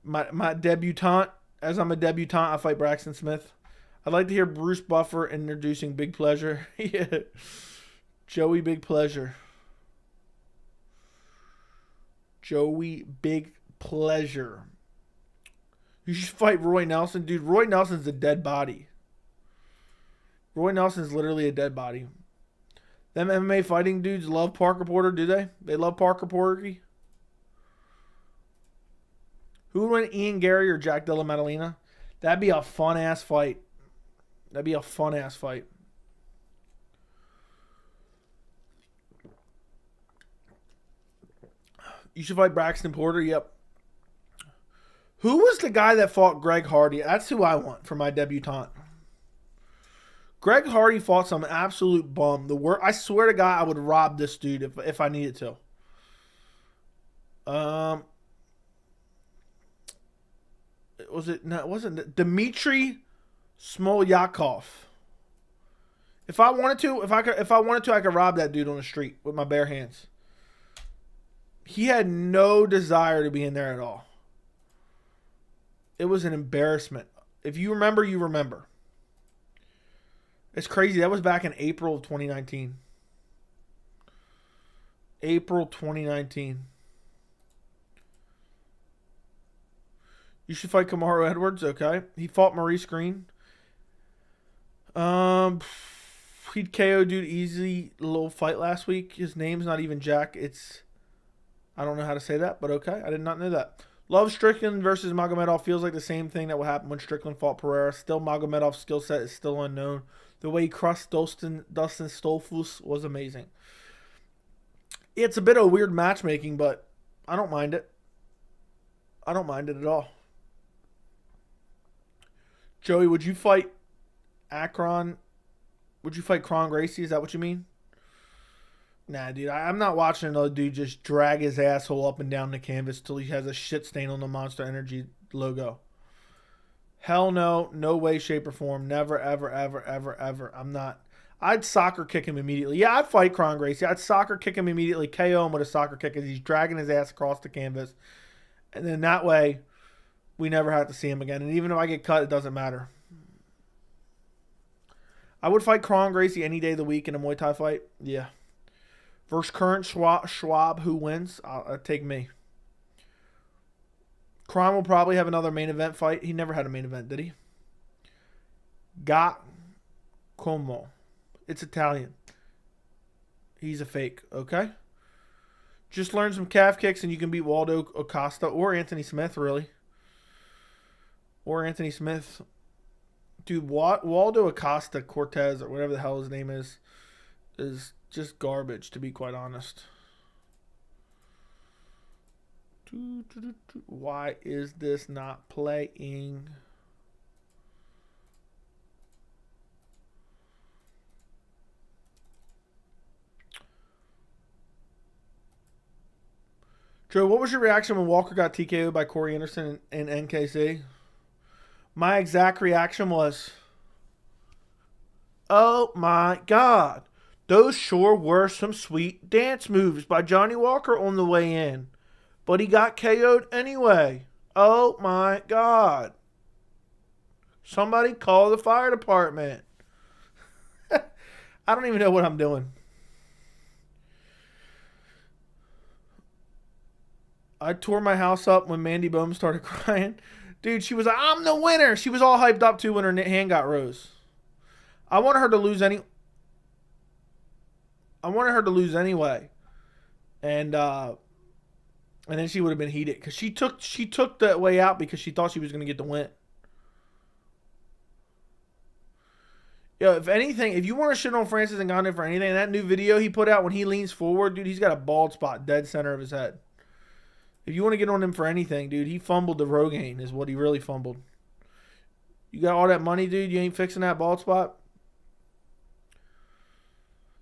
My debutante. As I'm a debutante, I fight Braxton Smith. I'd like to hear Bruce Buffer introducing Big Pleasure. Yeah. Joey Big Pleasure. Joey Big Pleasure. You should fight Roy Nelson. Dude, Roy Nelson's a dead body. Roy Nelson's literally a dead body. Them MMA fighting dudes love Parker Porter, do they? They love Parker Porter. Who would win, Ian Gary or Jack Della Maddalena? That'd be a fun-ass fight. That'd be a fun-ass fight. You should fight Braxton Porter. Yep. Who was the guy that fought Greg Hardy? That's who I want for my debutante. Greg Hardy fought some absolute bum. I swear to God, I would rob this dude if I needed to. It wasn't Dmitry Smolyakov. If I wanted to, I could rob that dude on the street with my bare hands. He had no desire to be in there at all. It was an embarrassment. If you remember, you remember. It's crazy. That was back in April of 2019. April 2019. You should fight Kamaru Edwards. Okay. He fought Maurice Green. He'd KO dude easy little fight last week. His name's not even Jack. I don't know how to say that, but okay. I did not know that. Love Strickland versus Magomedov feels like the same thing that would happen when Strickland fought Pereira. Still, Magomedov's skill set is still unknown. The way he crushed Dustin Stolfus was amazing. It's a bit of weird matchmaking, but I don't mind it. I don't mind it at all. Joey, would you fight Akron. Would you fight Kron Gracie? Is that what you mean? Nah, dude. I'm not watching another dude just drag his asshole up and down the canvas till he has a shit stain on the Monster Energy logo. Hell no. No way, shape, or form. Never, ever, ever, ever, ever. I'm not. I'd soccer kick him immediately. Yeah, I'd fight Kron Gracie. I'd soccer kick him immediately. KO him with a soccer kick as he's dragging his ass across the canvas. And then that way, we never have to see him again. And even if I get cut, it doesn't matter. I would fight Kron Gracie any day of the week in a Muay Thai fight. Yeah. Versus current Schwab, who wins? I'll take me. Kron will probably have another main event fight. He never had a main event, did he? Got Como. It's Italian. He's a fake, okay? Just learn some calf kicks and you can beat Waldo Acosta or Anthony Smith, really. Or Anthony Smith. Dude, Waldo Acosta Cortez, or whatever the hell his name is just garbage, to be quite honest. Why is this not playing? Joe, what was your reaction when Walker got TKO'd by Corey Anderson in NKC? My exact reaction was, oh my God. Those sure were some sweet dance moves by Johnny Walker on the way in. But he got KO'd anyway. Oh my God. Somebody call the fire department. I don't even know what I'm doing. I tore my house up when Mandy Bohm started crying. Dude, she was like, I'm the winner. She was all hyped up too when her hand got rose. I wanted her to lose anyway. And then she would have been heated because she took that way out because she thought she was going to get the win. Yo, if anything, if you want to shit on Francis Ngannou for anything, that new video he put out when he leans forward, dude, he's got a bald spot dead center of his head. If you want to get on him for anything, dude, he fumbled the Rogaine is what he really fumbled. You got all that money, dude, you ain't fixing that bald spot?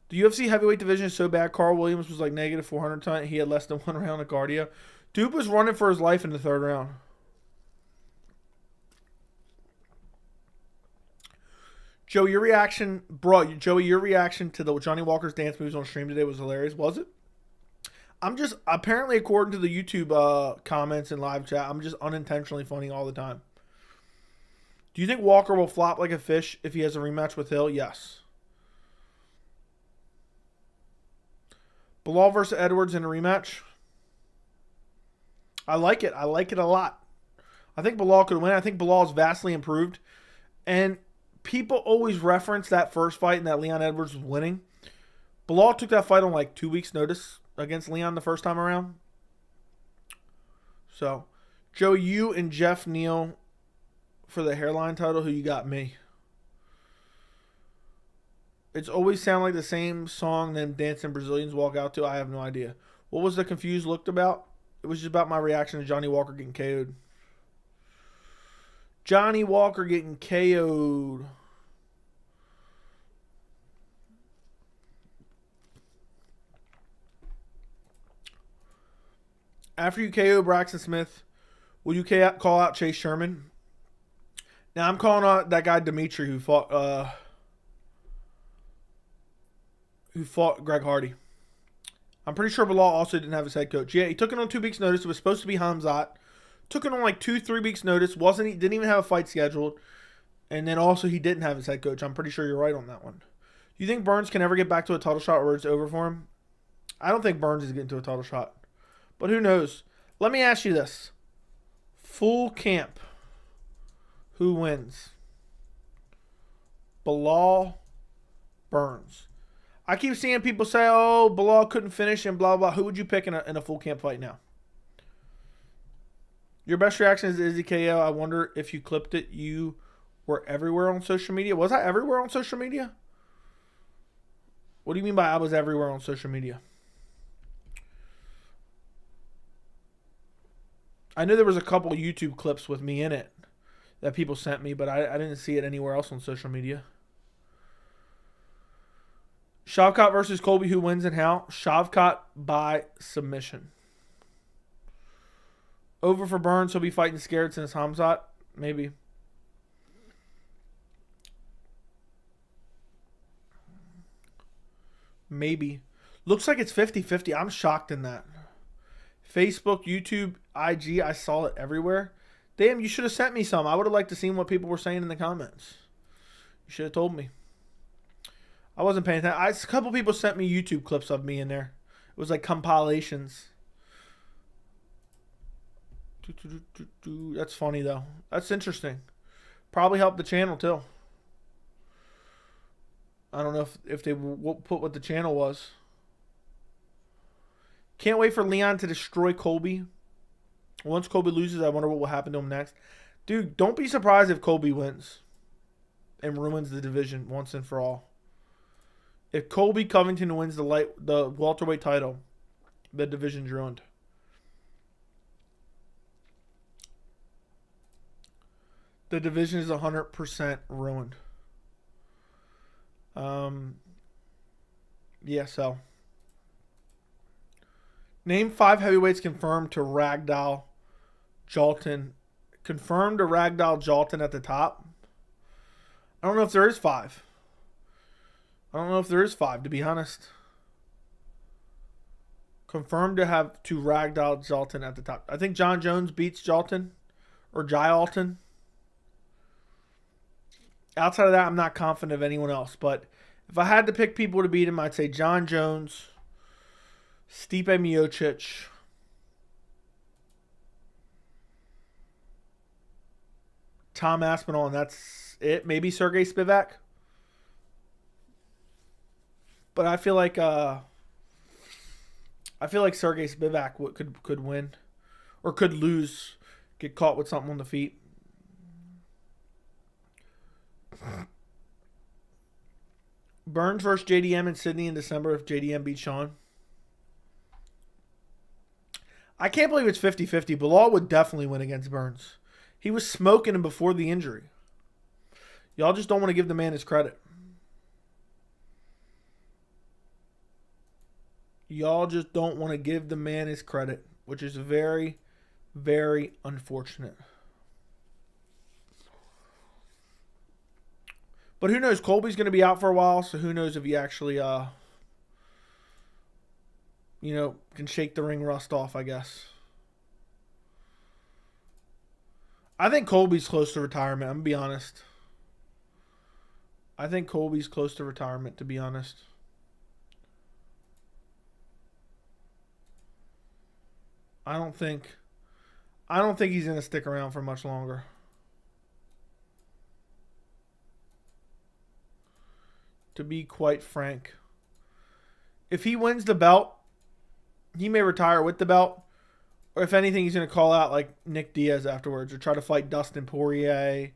The UFC heavyweight division is so bad, Carl Williams was like negative 400 ton. He had less than 1 round of cardio. Dude was running for his life in the 3rd round. Joey, your reaction to the Johnny Walker's dance moves on stream today was hilarious, was it? I'm just, apparently according to the YouTube comments and live chat, I'm just unintentionally funny all the time. Do you think Walker will flop like a fish if he has a rematch with Hill? Yes. Bilal versus Edwards in a rematch? I like it. I like it a lot. I think Bilal could win. I think Bilal is vastly improved. And people always reference that first fight and that Leon Edwards was winning. Bilal took that fight on like 2 weeks' notice against Leon the first time around. So, Joe, you and Jeff Neal for the hairline title. Who you got? Me. It's always sound like the same song them dancing Brazilians walk out to. I have no idea. What was the confused look about? It was just about my reaction to Johnny Walker getting KO'd. Johnny Walker getting KO'd. After you KO Braxton Smith, will you call out Chase Sherman? Now I'm calling out that guy Dimitri who fought Greg Hardy. I'm pretty sure Bilal also didn't have his head coach. Yeah, he took it on 2 weeks' notice. It was supposed to be Hamzat. Took it on like 2-3 weeks' notice. Didn't even have a fight scheduled. And then also he didn't have his head coach. I'm pretty sure you're right on that one. Do you think Burns can ever get back to a title shot or it's over for him? I don't think Burns is getting to a title shot. But who knows? Let me ask you this. Full camp. Who wins? Bilal, Burns. I keep seeing people say, oh, Bilal couldn't finish and blah, blah. Who would you pick in a full camp fight now? Your best reaction is Izzy KO. I wonder if you clipped it. You were everywhere on social media. Was I everywhere on social media? What do you mean by I was everywhere on social media? I know there was a couple YouTube clips with me in it that people sent me, but I didn't see it anywhere else on social media. Shavkat versus Colby. Who wins and how? Shavkat by submission. Over for Burns. He'll be fighting scared since Hamzat. Maybe. Maybe. Looks like it's 50-50. I'm shocked in that. Facebook, YouTube, IG, I saw it everywhere. Damn, you should have sent me some. I would have liked to see what people were saying in the comments. You should have told me. I wasn't paying attention. A couple people sent me YouTube clips of me in there. It was like compilations. That's funny, though. That's interesting. Probably helped the channel, too. I don't know if they put what the channel was. Can't wait for Leon to destroy Colby. Once Colby loses, I wonder what will happen to him next. Dude, don't be surprised if Colby wins and ruins the division once and for all. If Colby Covington wins the welterweight title, the division's ruined. The division is 100% ruined. Yeah, so. Name 5 heavyweights confirmed to Ragdoll Jailton. Confirmed to Ragdoll Jailton at the top. I don't know if there is 5. I don't know if there is 5, to be honest. Confirmed to have to Ragdoll Jailton at the top. I think John Jones beats Jailton. Or Jailton. Outside of that, I'm not confident of anyone else. But if I had to pick people to beat him, I'd say John Jones, Stipe Miocic, Tom Aspinall, and that's it. Maybe Sergey Spivak. But I feel like Sergey Spivak could win, or could lose, get caught with something on the feet. Burns versus JDM in Sydney in December if JDM beats Sean. I can't believe it's 50-50. Bilal would definitely win against Burns. He was smoking him before the injury. Y'all just don't want to give the man his credit. Y'all just don't want to give the man his credit, which is very, very unfortunate. But who knows? Colby's going to be out for a while, so who knows if he actually, can shake the ring rust off, I guess. I think Colby's close to retirement, I'm going to be honest. I think Colby's close to retirement, to be honest. I don't think he's going to stick around for much longer. To be quite frank. If he wins the belt, he may retire with the belt. Or if anything, he's going to call out like Nick Diaz afterwards or try to fight Dustin Poirier.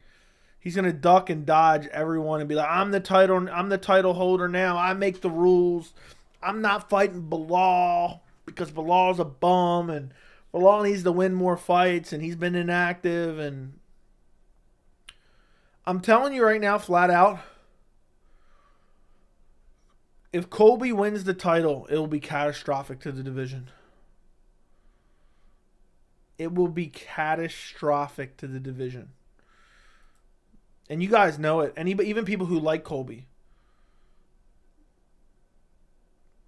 He's going to duck and dodge everyone and be like, I'm the title holder now. I make the rules. I'm not fighting Bilal because Bilal's a bum and Bilal needs to win more fights and he's been inactive. And I'm telling you right now, flat out, if Colby wins the title, it will be catastrophic to the division. It will be catastrophic to the division. And you guys know it. And even people who like Colby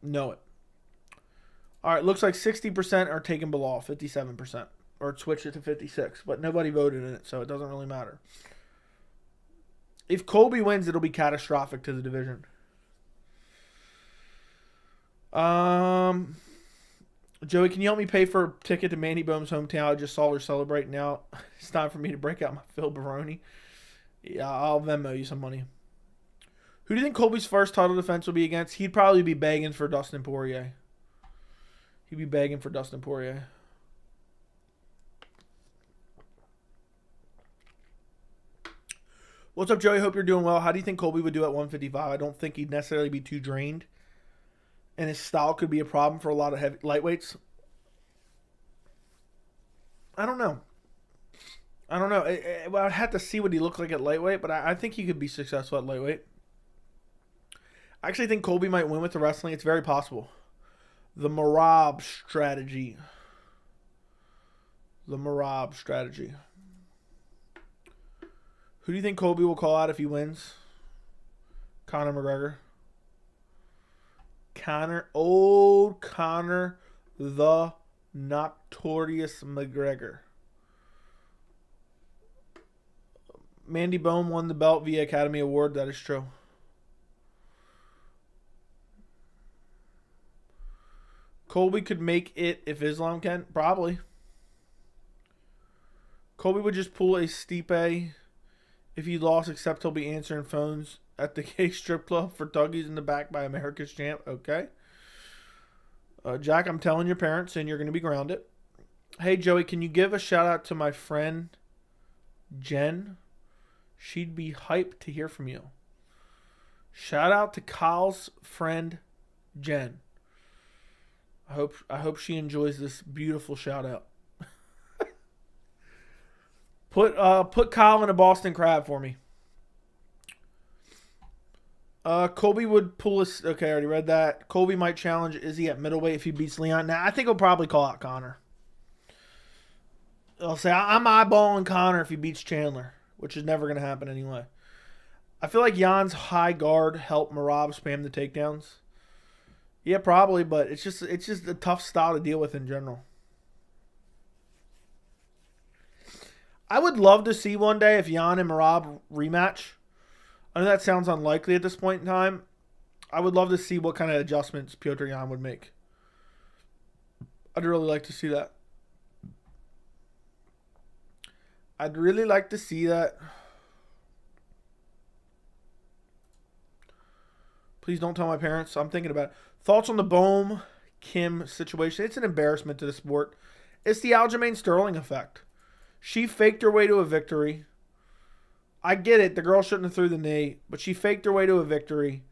know it. All right, looks like 60% are taking Bilal, 57%. Or switch it to 56. But nobody voted in it, so it doesn't really matter. If Colby wins, it'll be catastrophic to the division. Joey, can you help me pay for a ticket to Mandy Bohm's hometown? I just saw her celebrate. Now it's time for me to break out my Phil Baroni. Yeah, I'll Venmo you some money. Who do you think Colby's first title defense will be against? He'd probably be begging for Dustin Poirier. He'd be begging for Dustin Poirier. What's up, Joey? Hope you're doing well. How do you think Colby would do at 155? I don't think he'd necessarily be too drained. And his style could be a problem for a lot of heavy lightweights. I don't know. I'd have to see what he looked like at lightweight, but I think he could be successful at lightweight. I actually think Colby might win with the wrestling. It's very possible. The Marab strategy. The Marab strategy. Who do you think Colby will call out if he wins? Conor McGregor. Old Conor the Notorious McGregor. Mandy Bone won the belt via Academy Award. That is true. Colby could make it if Islam can. Probably. Colby would just pull a Stipe if he lost, except he'll be answering phones at the gay strip club for Tuggies in the back by America's champ. Okay. Jack, I'm telling your parents, and you're going to be grounded. Hey, Joey, can you give a shout out to my friend Jen? She'd be hyped to hear from you. Shout out to Kyle's friend Jen. I hope she enjoys this beautiful shout out. Put Kyle in a Boston Crab for me. Colby would pull us. Okay, I already read that. Colby might challenge Izzy at middleweight if he beats Leon. Now I think he'll probably call out Conor. He'll say I'm eyeballing Conor if he beats Chandler, which is never going to happen anyway. I feel like Jan's high guard helped Marab spam the takedowns. Yeah, probably, but it's just a tough style to deal with in general. I would love to see one day if Jan and Marab rematch. I know that sounds unlikely at this point in time. I would love to see what kind of adjustments Petr Yan would make. I'd really like to see that. I'd really like to see that. Please don't tell my parents. I'm thinking about it. Thoughts on the Bohm Kim situation? It's an embarrassment to the sport. It's the Aljamain Sterling effect. She faked her way to a victory. I get it. The girl shouldn't have threw the knee, but she faked her way to a victory,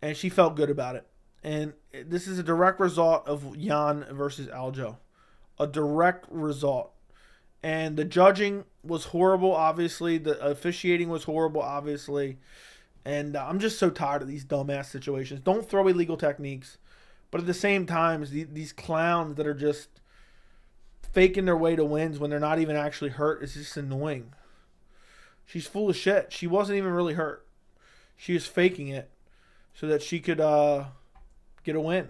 and she felt good about it. And this is a direct result of Jan versus Aljo. A direct result. And the judging was horrible, obviously. The officiating was horrible, obviously. And I'm just so tired of these dumbass situations. Don't throw illegal techniques. But at the same time, these clowns that are just faking their way to wins when they're not even actually hurt is just annoying. She's full of shit. She wasn't even really hurt. She was faking it so that she could get a win.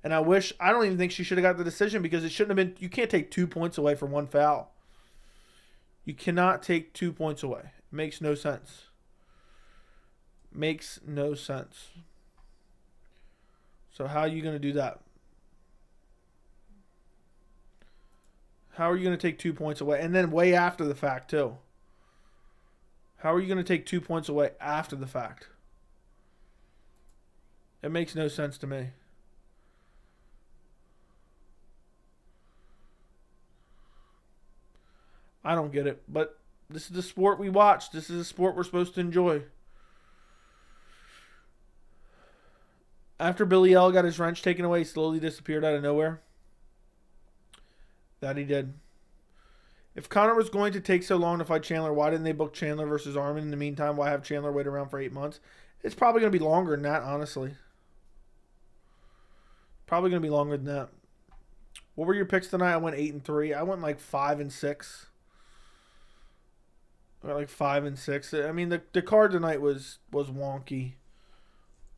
And I don't even think she should have got the decision because it shouldn't have been. You can't take 2 points away from one foul. You cannot take 2 points away. It makes no sense. Makes no sense. So how are you going to do that? How are you going to take 2 points away? And then way after the fact, too. How are you going to take 2 points away after the fact? It makes no sense to me. I don't get it. But this is the sport we watch. This is a sport we're supposed to enjoy. After Billy L got his wrench taken away, he slowly disappeared out of nowhere. That he did. If Conor was going to take so long to fight Chandler, why didn't they book Chandler versus Arman in the meantime? Why have Chandler wait around for 8 months? It's probably going to be longer than that, honestly. Probably going to be longer than that. What were your picks tonight? I went 8-3. I went like 5-6. Or like 5-6. I mean, the card tonight was wonky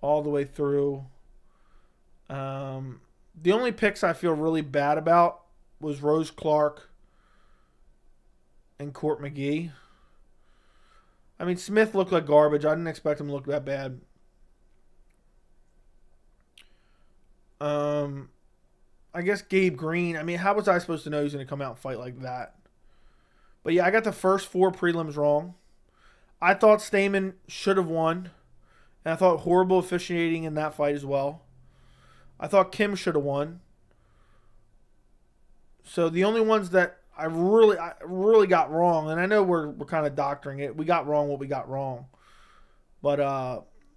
all the way through. The only picks I feel really bad about was Rose Clark and Court McGee. I mean, Smith looked like garbage. I didn't expect him to look that bad. I guess Gabe Green. I mean, how was I supposed to know he was going to come out and fight like that? But yeah, I got the first 4 prelims wrong. I thought Stamen should have won. And I thought horrible officiating in that fight as well. I thought Kim should have won. So the only ones that I really got wrong, and I know we're kind of doctoring it. We got wrong what we got wrong. But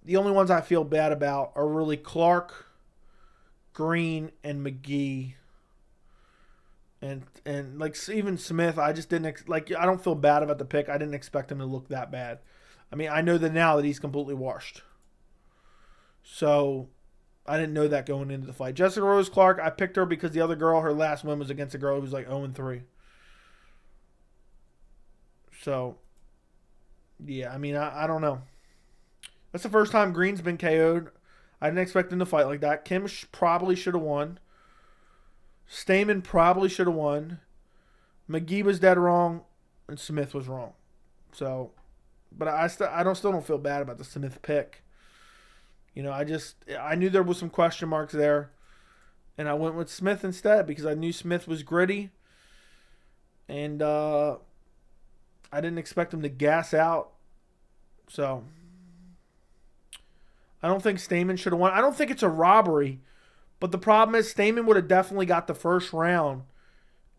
the only ones I feel bad about are really Clark, Green, and McGee. And like even Smith, I just didn't I don't feel bad about the pick. I didn't expect him to look that bad. I mean, I know that now that he's completely washed. So I didn't know that going into the fight. Jessica Rose Clark, I picked her because the other girl, her last win was against a girl who was like 0-3. So, yeah, I mean, I don't know. That's the first time Green's been KO'd. I didn't expect him to fight like that. Kim probably should have won. Stamen probably should have won. McGee was dead wrong, and Smith was wrong. So, but I still don't feel bad about the Smith pick. You know, I knew there was some question marks there, and I went with Smith instead because I knew Smith was gritty, and I didn't expect him to gas out. So, I don't think Stamen should have won. I don't think it's a robbery, but the problem is Stamen would have definitely got the first round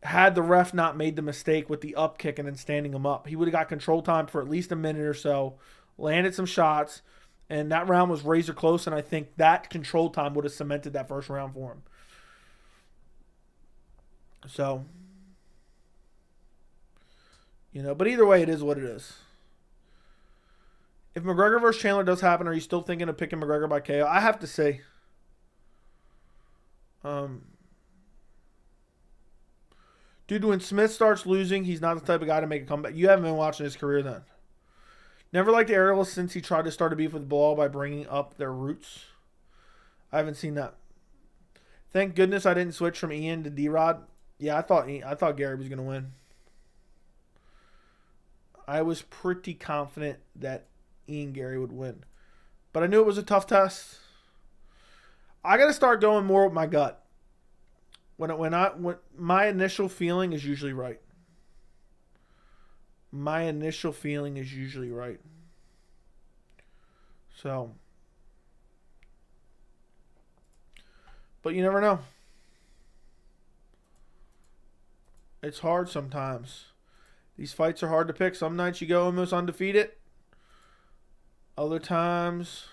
had the ref not made the mistake with the up kick and then standing him up. He would have got control time for at least a minute or so, landed some shots, and that round was razor close, and I think that control time would have cemented that first round for him. So, you know, but either way, it is what it is. If McGregor versus Chandler does happen, are you still thinking of picking McGregor by KO? I have to say. Dude, when Smith starts losing, he's not the type of guy to make a comeback. You haven't been watching his career then. Never liked the aerialist since he tried to start a beef with Bilal by bringing up their roots. I haven't seen that. Thank goodness I didn't switch from Ian to D-Rod. Yeah, I thought Gary was going to win. I was pretty confident that Ian Gary would win. But I knew it was a tough test. I got to start going more with my gut. When my initial feeling is usually right. My initial feeling is usually right. So, but you never know. It's hard sometimes. These fights are hard to pick. Some nights you go almost undefeated. Other times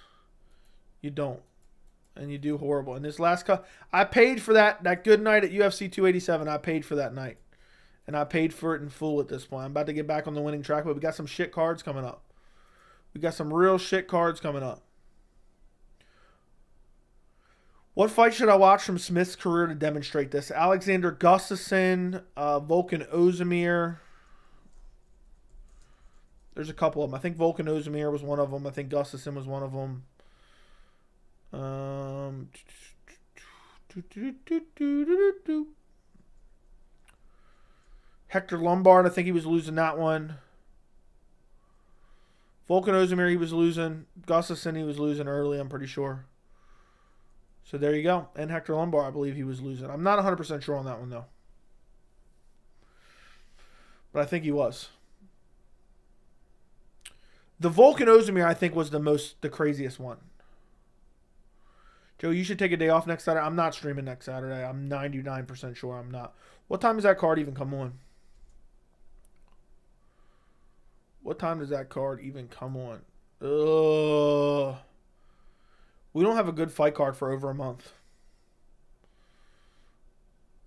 you don't. And you do horrible. And this last cut, I paid for that good night at UFC 287. I paid for that night. And I paid for it in full at this point. I'm about to get back on the winning track, but we got some shit cards coming up. We got some real shit cards coming up. What fight should I watch from Smith's career to demonstrate this? Alexander Gustafsson, Volkan Ozdemir. There's a couple of them. I think Volkan Ozdemir was one of them. I think Gustafsson was one of them. Hector Lombard, I think he was losing that one. Volkan Ozdemir, he was losing. Gustafsson, he was losing early, I'm pretty sure. So there you go. And Hector Lombard, I believe he was losing. I'm not 100% sure on that one, though. But I think he was. The Volkan Ozdemir, I think, was the craziest one. Joe, you should take a day off next Saturday. I'm not streaming next Saturday. I'm 99% sure I'm not. What time does that card even come on? What time does that card even come on? We don't have a good fight card for over a month.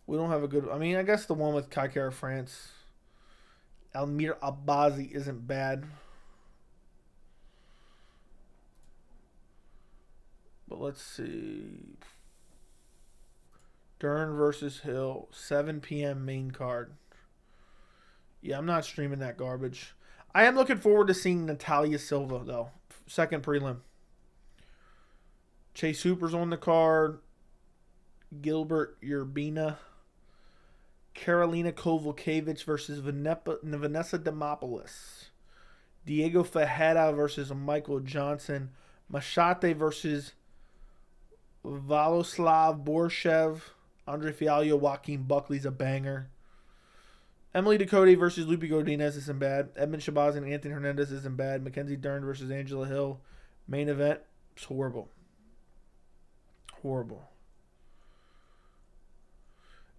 We don't have a good... I mean, I guess the one with Kai Kara France. Almir Abazi isn't bad. But let's see. Dern versus Hill. 7 p.m. main card. Yeah, I'm not streaming that garbage. I am looking forward to seeing Natalia Silva, though. Second prelim. Chase Hooper's on the card. Gilbert Urbina. Karolina Kowalkiewicz versus Vanessa Demopoulos. Diego Fajeda versus Michael Johnson. Machete versus Valoslav Borshev. Andre Fialho, Joaquin Buckley's a banger. Emily Ducote versus Lupe Godinez isn't bad. Edmund Shabazz and Anthony Hernandez isn't bad. Mackenzie Dern versus Angela Hill. Main event. It's horrible. Horrible.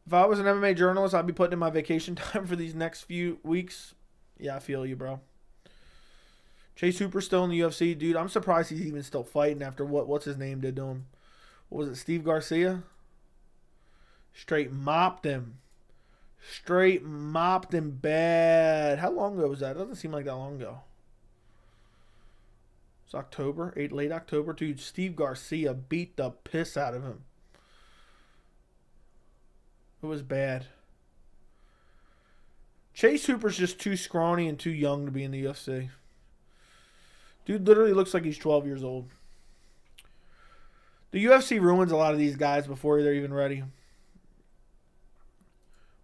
If I was an MMA journalist, I'd be putting in my vacation time for these next few weeks. Yeah, I feel you, bro. Chase Hooper's still in the UFC. Dude, I'm surprised he's even still fighting after what's his name did to him. What was it, Steve Garcia? Straight mopped him. Straight mopped him bad. How long ago was that? It doesn't seem like that long ago. It's October, late October. Dude, Steve Garcia beat the piss out of him. It was bad. Chase Hooper's just too scrawny and too young to be in the UFC. Dude literally looks like he's 12 years old. The UFC ruins a lot of these guys before they're even ready.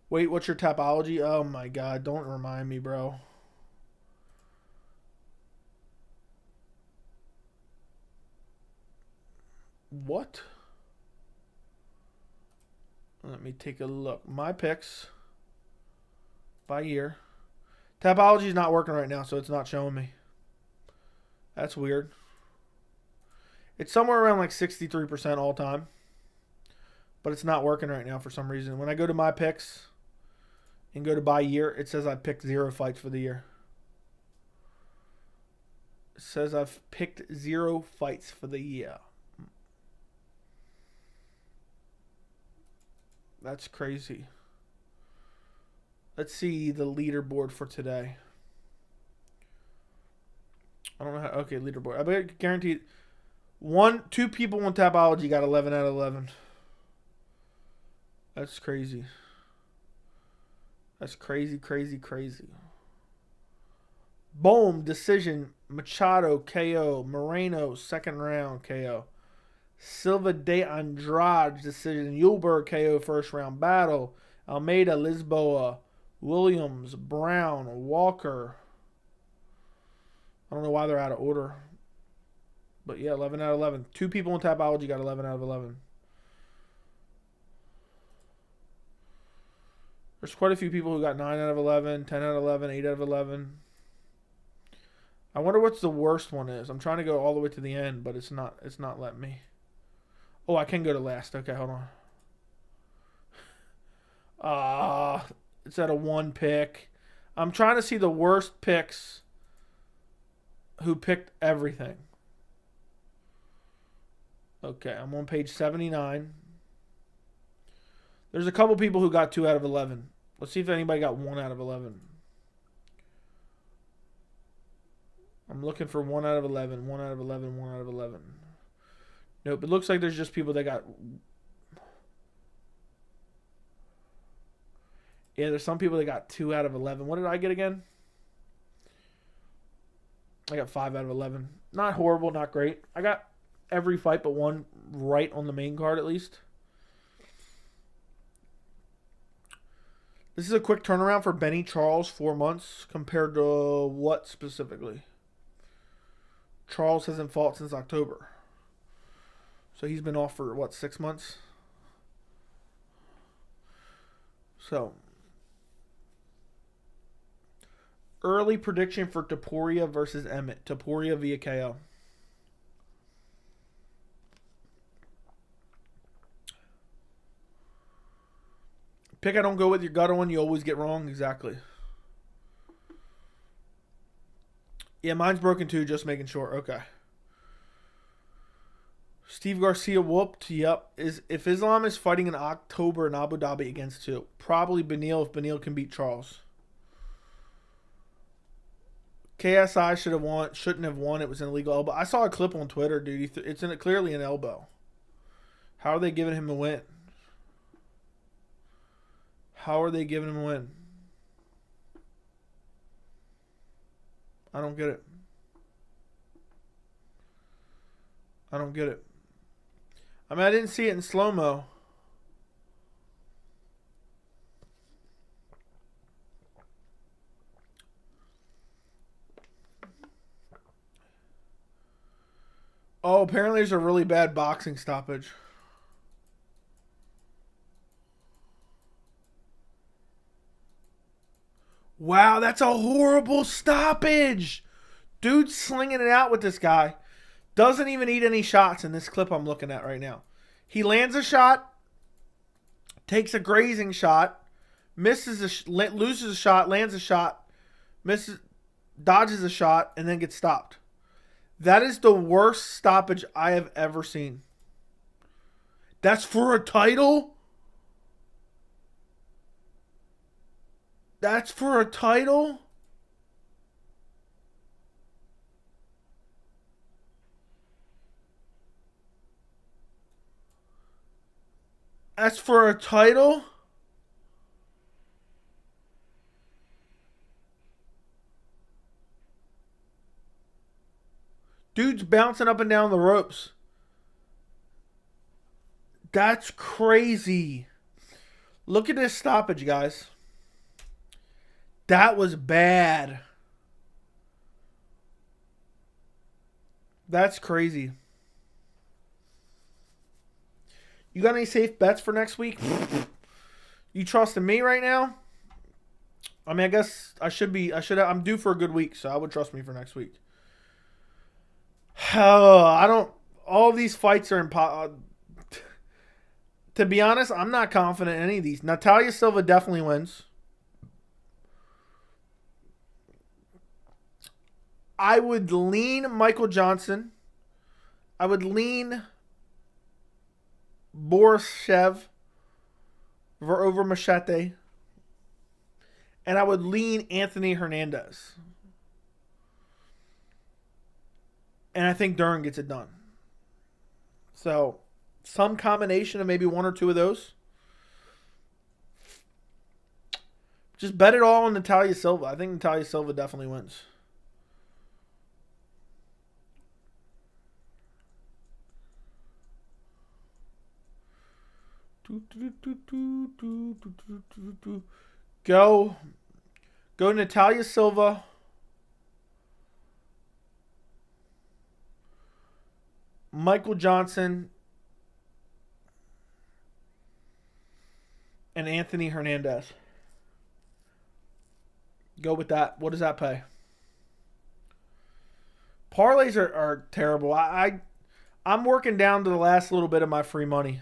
Wait, what's your Tapology? Oh my god, don't remind me, bro. What? Let me take a look. My picks by year. Tapology's not working right now, so it's not showing me. That's weird. It's somewhere around like 63% all time. But it's not working right now for some reason. When I go to my picks and go to by year, it says I picked 0 fights for the year. It says I've picked 0 fights for the year. That's crazy. Let's see the leaderboard for today. I don't know how. Okay, leaderboard. I bet guaranteed 2 people on Tapology got 11 out of 11. That's crazy. That's crazy, crazy, crazy. Boom, decision. Machado, KO. Moreno, second round, KO. Silva de Andrade, decision. Yulberg, KO, first round battle. Almeida, Lisboa. Williams, Brown, Walker. I don't know why they're out of order. But yeah, 11 out of 11. 2 people in Tapology got 11 out of 11. There's quite a few people who got 9 out of 11, 10 out of 11, 8 out of 11. I wonder what's the worst one is. I'm trying to go all the way to the end, but it's not letting me. Oh, I can go to last. Okay, hold on. It's at a 1 pick. I'm trying to see the worst picks who picked everything. Okay, I'm on page 79. There's a couple people who got 2 out of 11. Let's see if anybody got 1 out of 11. I'm looking for 1 out of 11, 1 out of 11, 1 out of 11. Nope, it looks like there's just people that got... Yeah, there's some people that got 2 out of 11. What did I get again? I got 5 out of 11. Not horrible, not great. I got every fight but one right on the main card at least. This is a quick turnaround for Benny Charles, 4 months, compared to what specifically? Charles hasn't fought since October. So he's been off for, what, 6 months? So, early prediction for Topuria versus Emmett. Topuria via KO. Pick I don't go with your gut on, you always get wrong. Exactly. Yeah, mine's broken too, just making sure. Okay. Steve Garcia whooped. Yep. If Islam is fighting in October in Abu Dhabi against 2, probably Beneil if Beneil can beat Charles. KSI shouldn't have won. It was an illegal elbow. I saw a clip on Twitter, dude. It's clearly an elbow. How are they giving him a win? How are they giving him a win? I don't get it. I don't get it. I mean, I didn't see it in slow-mo. Oh, apparently there's a really bad boxing stoppage. Wow, that's a horrible stoppage. Dude's slinging it out with this guy. Doesn't even eat any shots in this clip I'm looking at right now. He lands a shot, takes a grazing shot, loses a shot, lands a shot, dodges a shot, and then gets stopped. That is the worst stoppage I have ever seen. That's for a title? That's for a title? As for a title, dude's bouncing up and down the ropes. That's crazy. Look at this stoppage, guys. That was bad. That's crazy. You got any safe bets for next week? You trusting me right now? I mean, I guess I should be. I'm due for a good week, so I would trust me for next week. I don't. All these fights are impossible. To be honest, I'm not confident in any of these. Natalia Silva definitely wins. I would lean Michael Johnson. I would lean Borishev over Machete. And I would lean Anthony Hernandez. And I think Duran gets it done. So, some combination of maybe one or two of those. Just bet it all on Natalia Silva. I think Natalia Silva definitely wins. Go Natalia Silva. Michael Johnson. And Anthony Hernandez. Go with that. What does that pay? Parlays are terrible. I'm working down to the last little bit of my free money.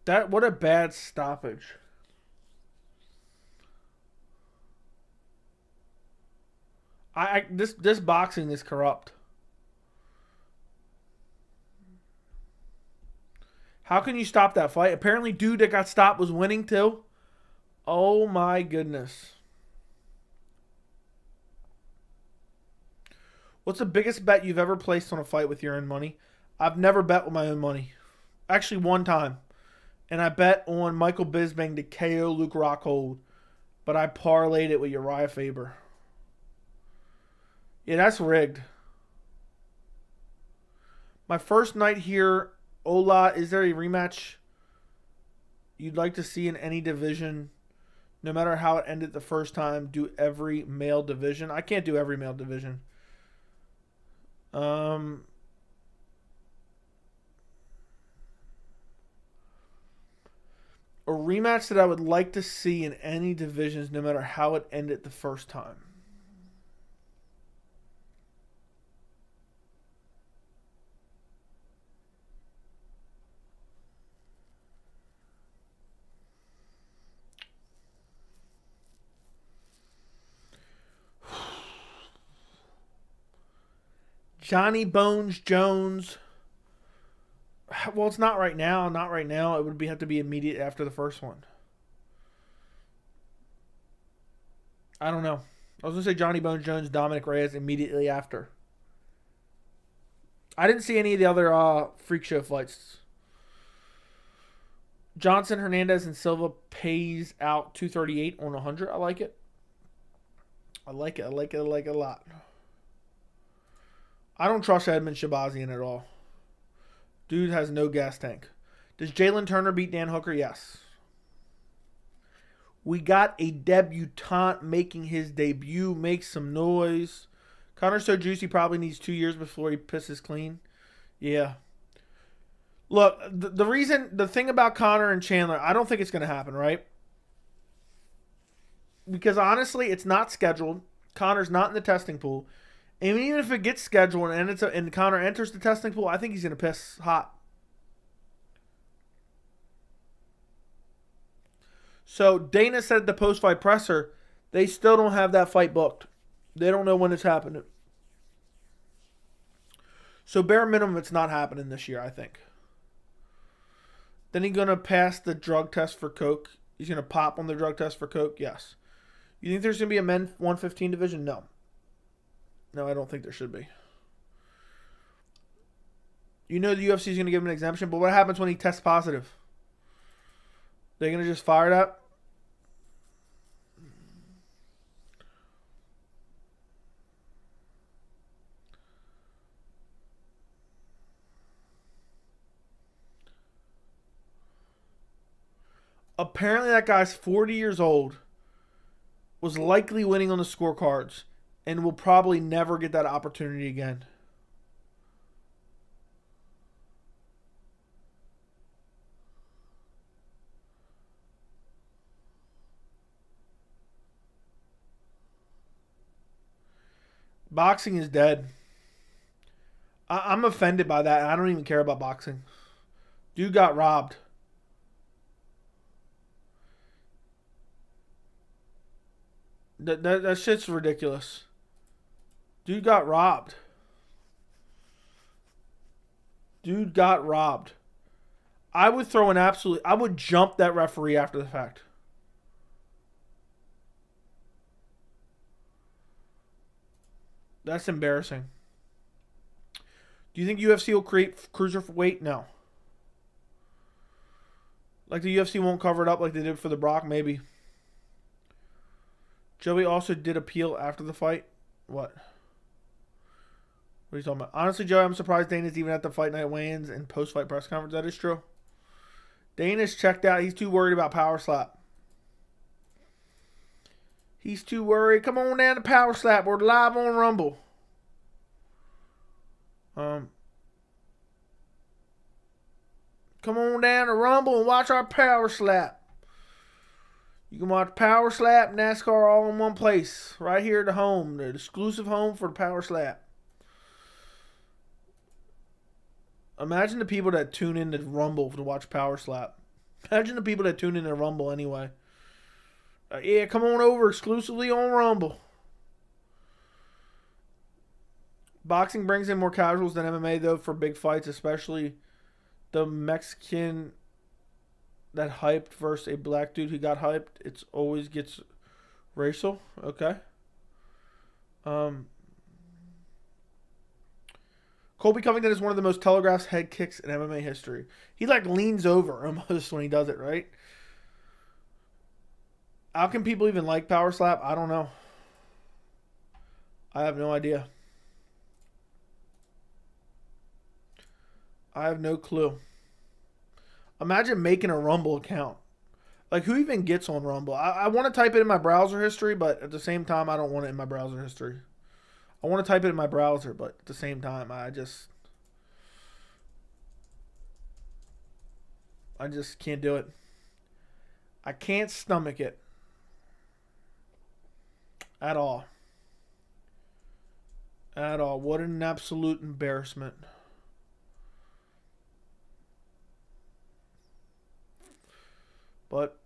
What a bad stoppage. This boxing is corrupt. How can you stop that fight? Apparently, dude that got stopped was winning too. Oh my goodness. What's the biggest bet you've ever placed on a fight with your own money? I've never bet with my own money. Actually, one time. And I bet on Michael Bisping to KO Luke Rockhold. But I parlayed it with Uriah Faber. Yeah, that's rigged. My first night here, Ola, is there a rematch you'd like to see in any division? No matter how it ended the first time, do every male division. I can't do every male division. A rematch that I would like to see in any divisions, no matter how it ended the first time. Johnny Bones Jones. Well, it's not right now. Not right now. It would have to be immediate after the first one. I don't know. I was going to say Johnny Bones Jones, Dominic Reyes immediately after. I didn't see any of the other freak show fights. Johnson, Hernandez, and Silva pays out 238 on 100. I like it. I like it a lot. I don't trust Edmund Shabazian at all. Dude has no gas tank. Does Jalen Turner beat Dan Hooker? Yes. We got a debutant making his debut. Make some noise. Conor's so juicy, probably needs 2 years before he pisses clean. Yeah. Look, the thing about Conor and Chandler, I don't think it's going to happen, right? Because honestly, it's not scheduled. Conor's not in the testing pool. And even if it gets scheduled and Conor enters the testing pool, I think he's going to piss hot. So Dana said at the post-fight presser, they still don't have that fight booked. They don't know when it's happening. So bare minimum, it's not happening this year, I think. Then he's going to pass the drug test for coke. He's going to pop on the drug test for coke? Yes. You think there's going to be a men 115 division? No. No, I don't think there should be. You know the UFC is going to give him an exemption, but what happens when he tests positive? They're going to just fire that? Apparently that guy's 40 years old, was likely winning on the scorecards, and will probably never get that opportunity again. Boxing is dead. I'm offended by that. I don't even care about boxing. Dude got robbed. That shit's ridiculous. Dude got robbed. Dude got robbed. I would throw an absolute... I would jump that referee after the fact. That's embarrassing. Do you think UFC will create cruiserweight? No. Like the UFC won't cover it up like they did for the Brock? Maybe. Joey also did appeal after the fight. What? What are you talking about? Honestly, Joey, I'm surprised Dana's even at the fight night weigh-ins and post-fight press conference. That is true. Dana's checked out. He's too worried about power slap. He's too worried. Come on down to power slap. We're live on Rumble. Come on down to Rumble and watch our power slap. You can watch Power Slap, NASCAR all in one place. Right here at the home. The exclusive home for the Power Slap. Imagine the people that tune in to Rumble to watch Power Slap. Imagine the people that tune in to Rumble anyway. Yeah, come on over exclusively on Rumble. Boxing brings in more casuals than MMA, though, for big fights, especially the Mexican that hyped versus a black dude who got hyped. It always gets racial. Okay. Colby Covington is one of the most telegraphed head kicks in MMA history. He like leans over almost when he does it, right? How can people even like power slap? I don't know. I have no idea. I have no clue. Imagine making a Rumble account. Like, who even gets on Rumble? I want to type it in my browser history, but at the same time, I don't want it in my browser history. I want to type it in my browser, but at the same time, I just can't do it. I can't stomach it. At all. At all. What an absolute embarrassment. But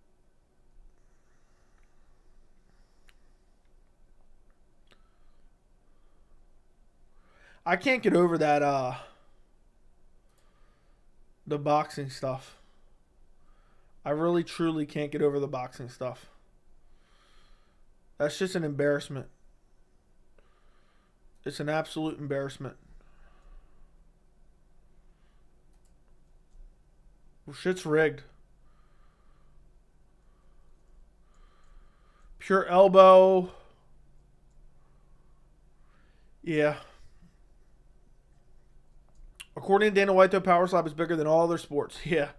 I can't get over that the boxing stuff. I really truly can't get over the boxing stuff. That's just an embarrassment. It's an absolute embarrassment. Well, shit's rigged. Pure elbow. Yeah. According to Dana White, though, power slap is bigger than all other sports. Yeah.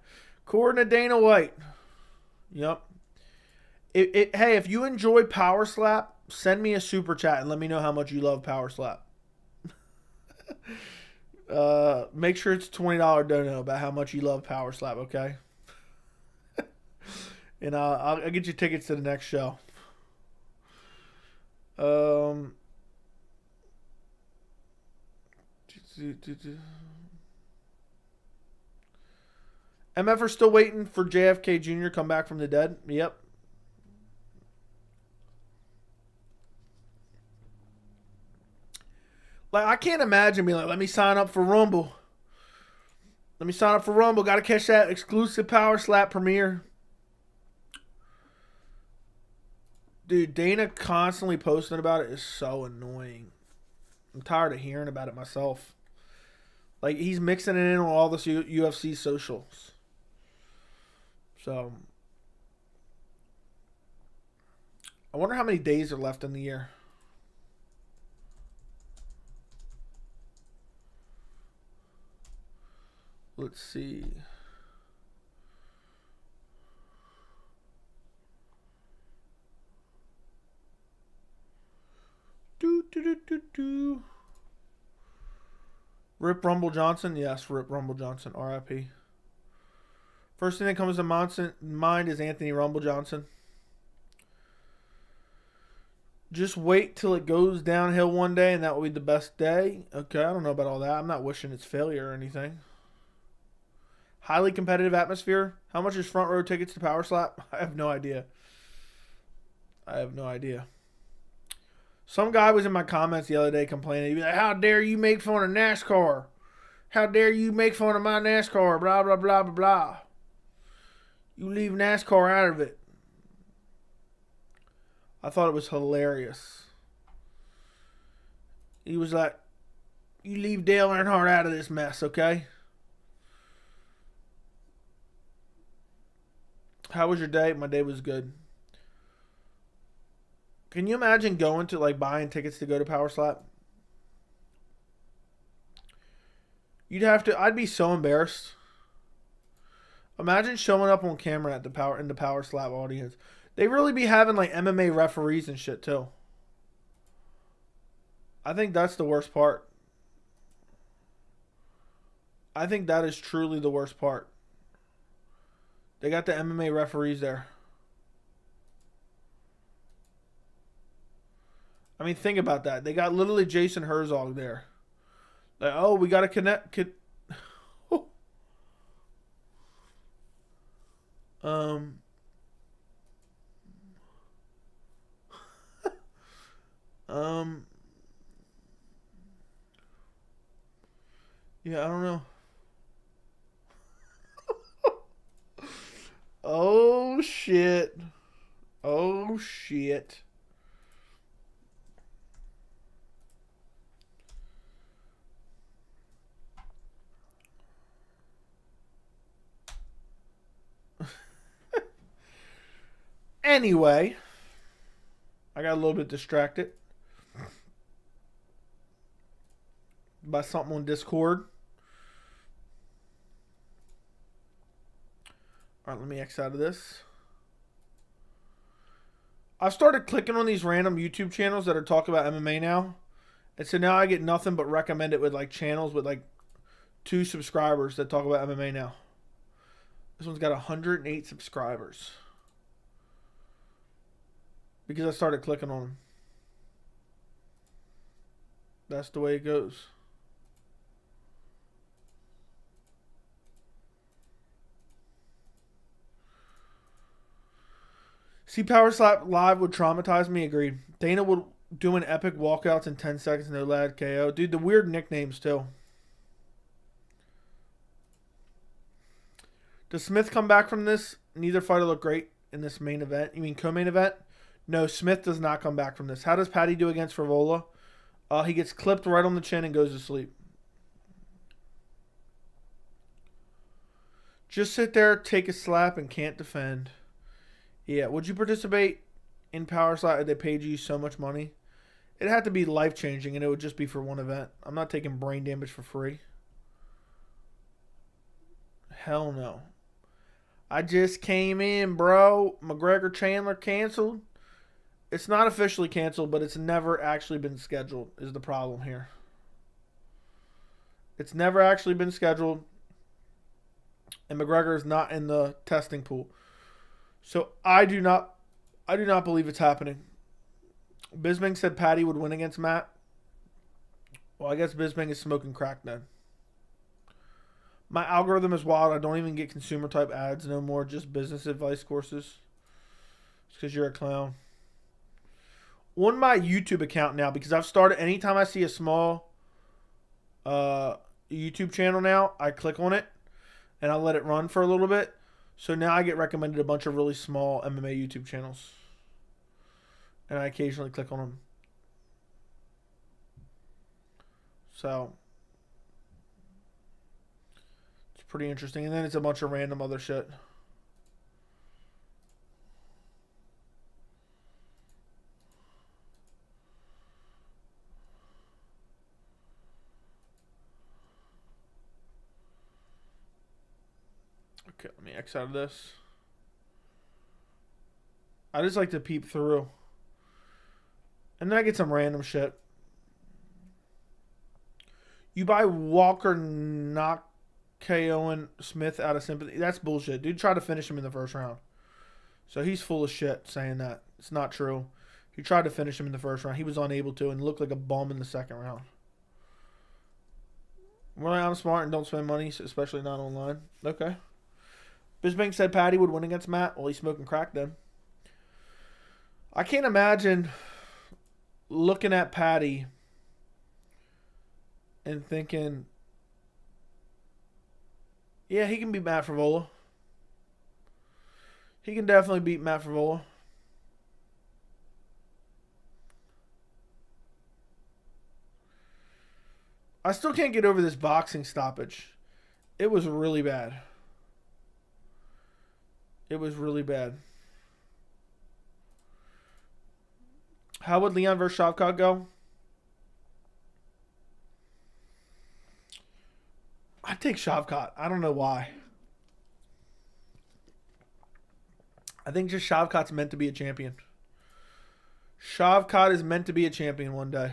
According to Dana White. Yep. Hey, if you enjoy power slap, send me a super chat and let me know how much you love power slap. Make sure it's a $20 dono about how much you love power slap, okay? And I'll get you tickets to the next show. MF are still waiting for JFK Jr. to come back from the dead. Yep. Like, I can't imagine being like, let me sign up for Rumble. Let me sign up for Rumble. Got to catch that exclusive power slap premiere. Dude, Dana constantly posting about it is so annoying. I'm tired of hearing about it myself. Like, he's mixing it in on all this UFC socials. So, I wonder how many days are left in the year. Let's see. Rip Rumble Johnson? Yes, Rip Rumble Johnson. RIP. First thing that comes to mind is Anthony Rumble Johnson. Just wait till it goes downhill one day and that will be the best day. Okay, I don't know about all that. I'm not wishing it's failure or anything. Highly competitive atmosphere. How much is front row tickets to Power Slap? I have no idea. Some guy was in my comments the other day complaining. He'd be like, how dare you make fun of NASCAR? How dare you make fun of my NASCAR? Blah, blah, blah, blah, blah. You leave NASCAR out of it. I thought it was hilarious. He was like, you leave Dale Earnhardt out of this mess, okay? How was your day? My day was good. Can you imagine going to, like, buying tickets to go to Power Slap? I'd be so embarrassed. Imagine showing up on camera at the Power Slap audience. They really be having, like, MMA referees and shit, too. I think that's the worst part. I think that is truly the worst part. They got the MMA referees there. I mean, think about that. They got literally Jason Herzog there. Like, oh, we got to connect. Yeah, I don't know. Oh, shit. Oh, shit. Anyway, I got a little bit distracted by something on Discord. All right, let me X out of this. I've started clicking on these random YouTube channels that are talking about MMA now. And so now I get nothing but recommended with, like, channels with, like, 2 subscribers that talk about MMA now. This one's got 108 subscribers. Because I started clicking on them. That's the way it goes. See, Power Slap live would traumatize me. Agreed. Dana would doing epic walkouts in 10 seconds, no lad KO. Dude, the weird nicknames too. Does Smith come back from this? Neither fighter look great in this main event. You mean co-main event? No, Smith does not come back from this. How does Patty do against Frivola? He gets clipped right on the chin and goes to sleep. Just sit there, take a slap, and can't defend. Yeah, would you participate in Power Slap if they paid you so much money? It had to be life-changing, and it would just be for one event. I'm not taking brain damage for free. Hell no. I just came in, bro. McGregor Chandler canceled. It's not officially canceled, but it's never actually been scheduled is the problem here. It's never actually been scheduled, and McGregor is not in the testing pool. So I do not believe it's happening. Bisping said Patty would win against Matt. Well, I guess Bisping is smoking crack then. My algorithm is wild. I don't even get consumer type ads no more. Just business advice courses. It's because you're a clown. On my YouTube account now, because I've started, anytime I see a small YouTube channel now, I click on it and I let it run for a little bit. So now I get recommended a bunch of really small MMA YouTube channels. and I occasionally click on them. So it's pretty interesting. And then it's a bunch of random other shit. Okay, let me X out of this. I just like to peep through. And then I get some random shit. You buy Walker knock KOing Smith out of sympathy. That's bullshit. Dude tried to finish him in the first round. So he's full of shit saying that. It's not true. He tried to finish him in the first round. He was unable to and looked like a bum in the second round. Really, I'm smart and don't spend money, especially not online. Okay. Bisbank said Patty would win against Matt. Well, he's smoking crack then. I can't imagine looking at Patty and thinking, yeah, he can beat Matt Frivola. He can definitely beat Matt Frivola. I still can't get over this boxing stoppage. It was really bad. It was really bad. How would Leon versus Shavkat go? I'd take Shavkat. I don't know why. I think just Shavkat's meant to be a champion. Shavkat is meant to be a champion one day.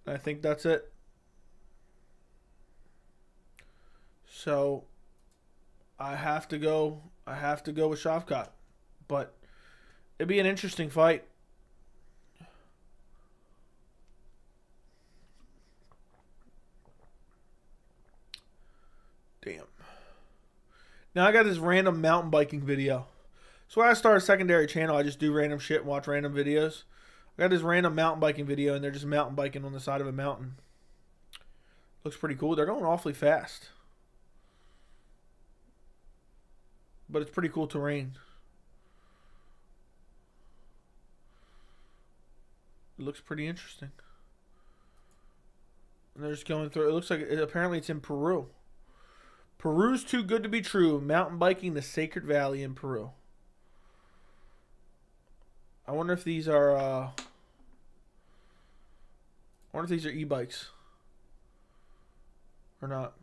I think that's it. So I have to go with Shavkat. But it'd be an interesting fight. Damn. Now I got this random mountain biking video. So when I start a secondary channel, I just do random shit and watch random videos. I got this random mountain biking video, and they're just mountain biking on the side of a mountain. Looks pretty cool. They're going awfully fast. But it's pretty cool terrain. It looks pretty interesting. And they're just going through. It looks like apparently it's in Peru. Peru's too good to be true. Mountain biking the Sacred Valley in Peru. I wonder if these are e-bikes or not.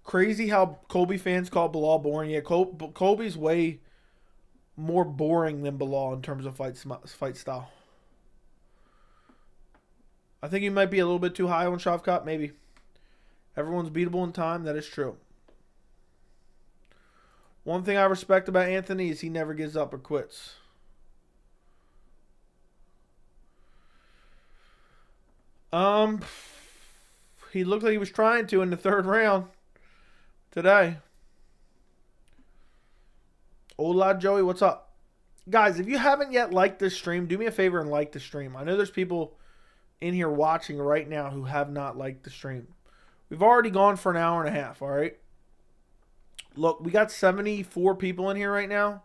Crazy how Colby fans call Bilal boring. Yeah, Colby's way more boring than Bilal in terms of fight style. I think he might be a little bit too high on Shavkat, maybe. Everyone's beatable in time. That is true. One thing I respect about Anthony is he never gives up or quits. He looked like he was trying to in the third round today. Hola, Joey. What's up? Guys, if you haven't yet liked this stream, do me a favor and like the stream. I know there's people in here watching right now who have not liked the stream. We've already gone for an hour and a half, all right? Look, we got 74 people in here right now.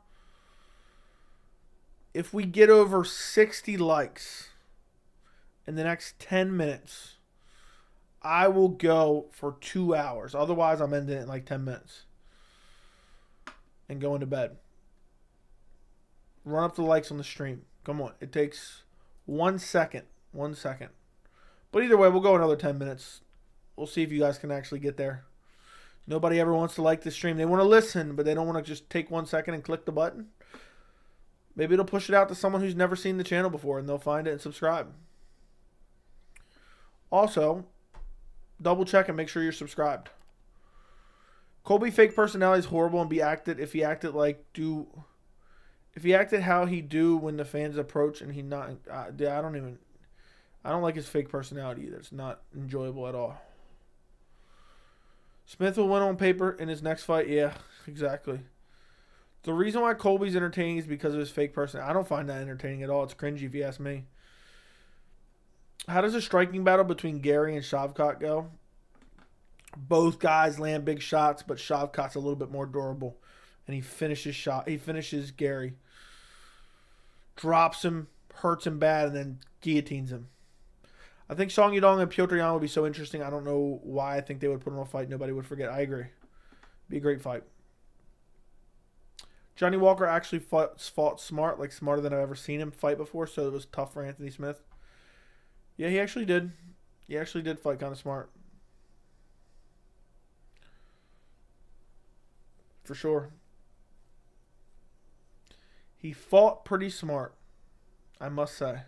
If we get over 60 likes in the next 10 minutes, I will go for 2 hours. Otherwise, I'm ending it in like 10 minutes. And going to bed. Run up the likes on the stream. Come on. It takes 1 second. 1 second. But either way, we'll go another 10 minutes. We'll see if you guys can actually get there. Nobody ever wants to like the stream. They want to listen, but they don't want to just take 1 second and click the button. Maybe it'll push it out to someone who's never seen the channel before, and they'll find it and subscribe. Also, double check and make sure you're subscribed. Colby fake personality is horrible and if he acted how he do when the fans approach and he not. I don't like his fake personality either. It's not enjoyable at all. Smith will win on paper in his next fight. Yeah, exactly. The reason why Colby's entertaining is because of his fake personality. I don't find that entertaining at all. It's cringy if you ask me. How does a striking battle between Gary and Shavkat go? Both guys land big shots, but Shavkat's a little bit more durable and he finishes shot. He finishes Gary, drops him, hurts him bad, and then guillotines him. I think Song Yudong and Petr Yan would be so interesting. I don't know why I think they would put on a fight nobody would forget. I agree. Be a great fight. Johnny Walker actually fought smart, like smarter than I've ever seen him fight before, so it was tough for Anthony Smith. Yeah, he actually did. He actually did fight kind of smart. For sure. He fought pretty smart, I must say.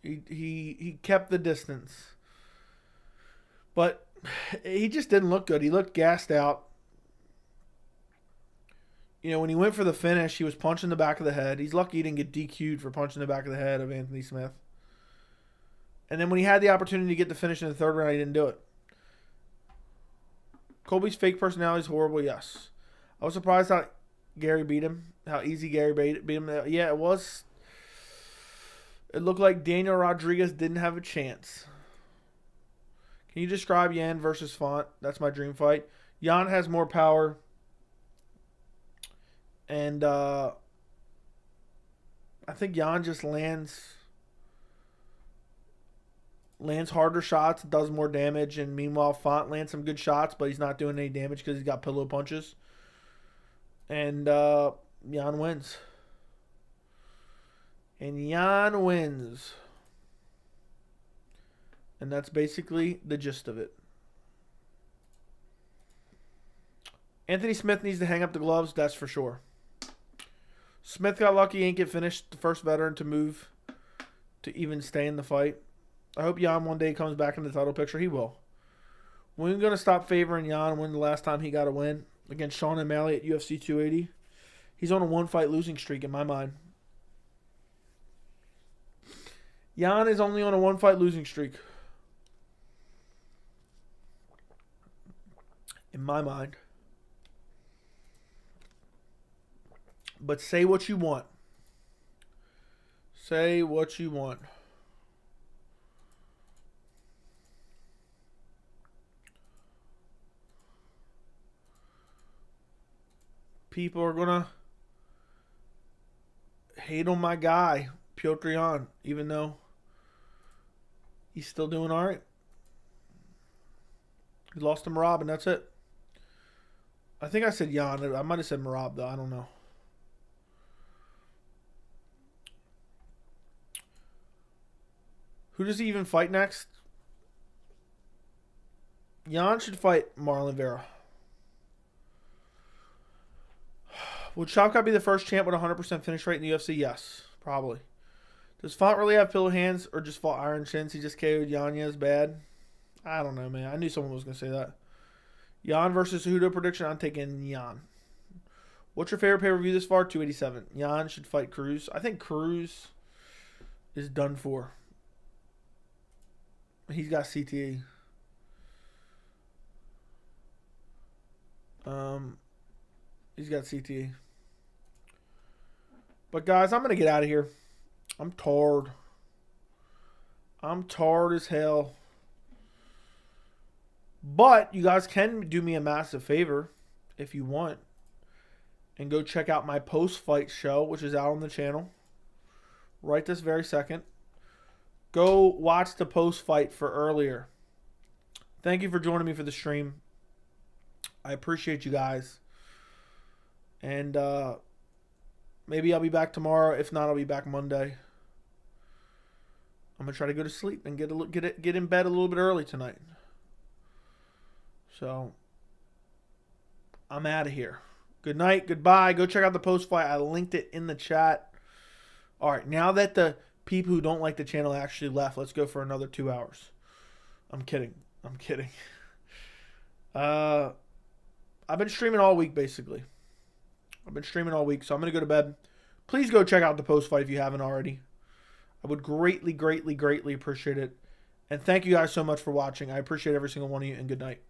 He kept the distance. But he just didn't look good. He looked gassed out. You know, when he went for the finish, he was punching the back of the head. He's lucky he didn't get DQ'd for punching the back of the head of Anthony Smith. And then when he had the opportunity to get the finish in the third round, he didn't do it. Colby's fake personality is horrible, yes. I was surprised how Gary beat him, how easy Gary beat him. Yeah, it was. It looked like Daniel Rodriguez didn't have a chance. Can you describe Yan versus Font? That's my dream fight. Yan has more power. And I think Yan just lands harder shots, does more damage, and meanwhile Font lands some good shots, but he's not doing any damage because he's got pillow punches. And Yan wins. And Yan wins. And that's basically the gist of it. Anthony Smith needs to hang up the gloves, that's for sure. Smith got lucky, ain't get finished, the first veteran to move to even stay in the fight. I hope Yan one day comes back in the title picture. He will. We're going to stop favoring Yan when the last time he got a win against Sean O'Malley at UFC 280. He's on a one-fight losing streak in my mind. Yan is only on a one-fight losing streak. In my mind. But say what you want. Say what you want. People are going to hate on my guy, Petr Yan, even though he's still doing all right. He lost to Merab, and that's it. I think I said Yan. I might have said Merab, though. I don't know. Who does he even fight next? Yan should fight Marlon Vera. Would Shavkat be the first champ with a 100% finish rate in the UFC? Yes, probably. Does Font really have pillow hands or just fought iron shins? He just KO'd Yanez bad? I don't know, man. I knew someone was going to say that. Yan versus Cejudo prediction. I'm taking Yan. What's your favorite pay-per-view this far? 287. Yan should fight Cruz. I think Cruz is done for. He's got CTE. He's got CTE. But guys, I'm gonna get out of here. I'm tired. I'm tired as hell. But you guys can do me a massive favor if you want, and go check out my post-fight show, which is out on the channel right this very second. Go watch the post-fight for earlier. Thank you for joining me for the stream. I appreciate you guys. And maybe I'll be back tomorrow. If not, I'll be back Monday. I'm going to try to go to sleep and get in bed a little bit early tonight. So, I'm out of here. Good night. Goodbye. Go check out the post-fight. I linked it in the chat. All right. Now that the people who don't like the channel actually left, let's go for another 2 hours. I'm kidding. I've been streaming all week, basically. I've been streaming all week, so I'm going to go to bed. Please go check out the post-fight if you haven't already. I would greatly, greatly, greatly appreciate it. And thank you guys so much for watching. I appreciate every single one of you, and good night.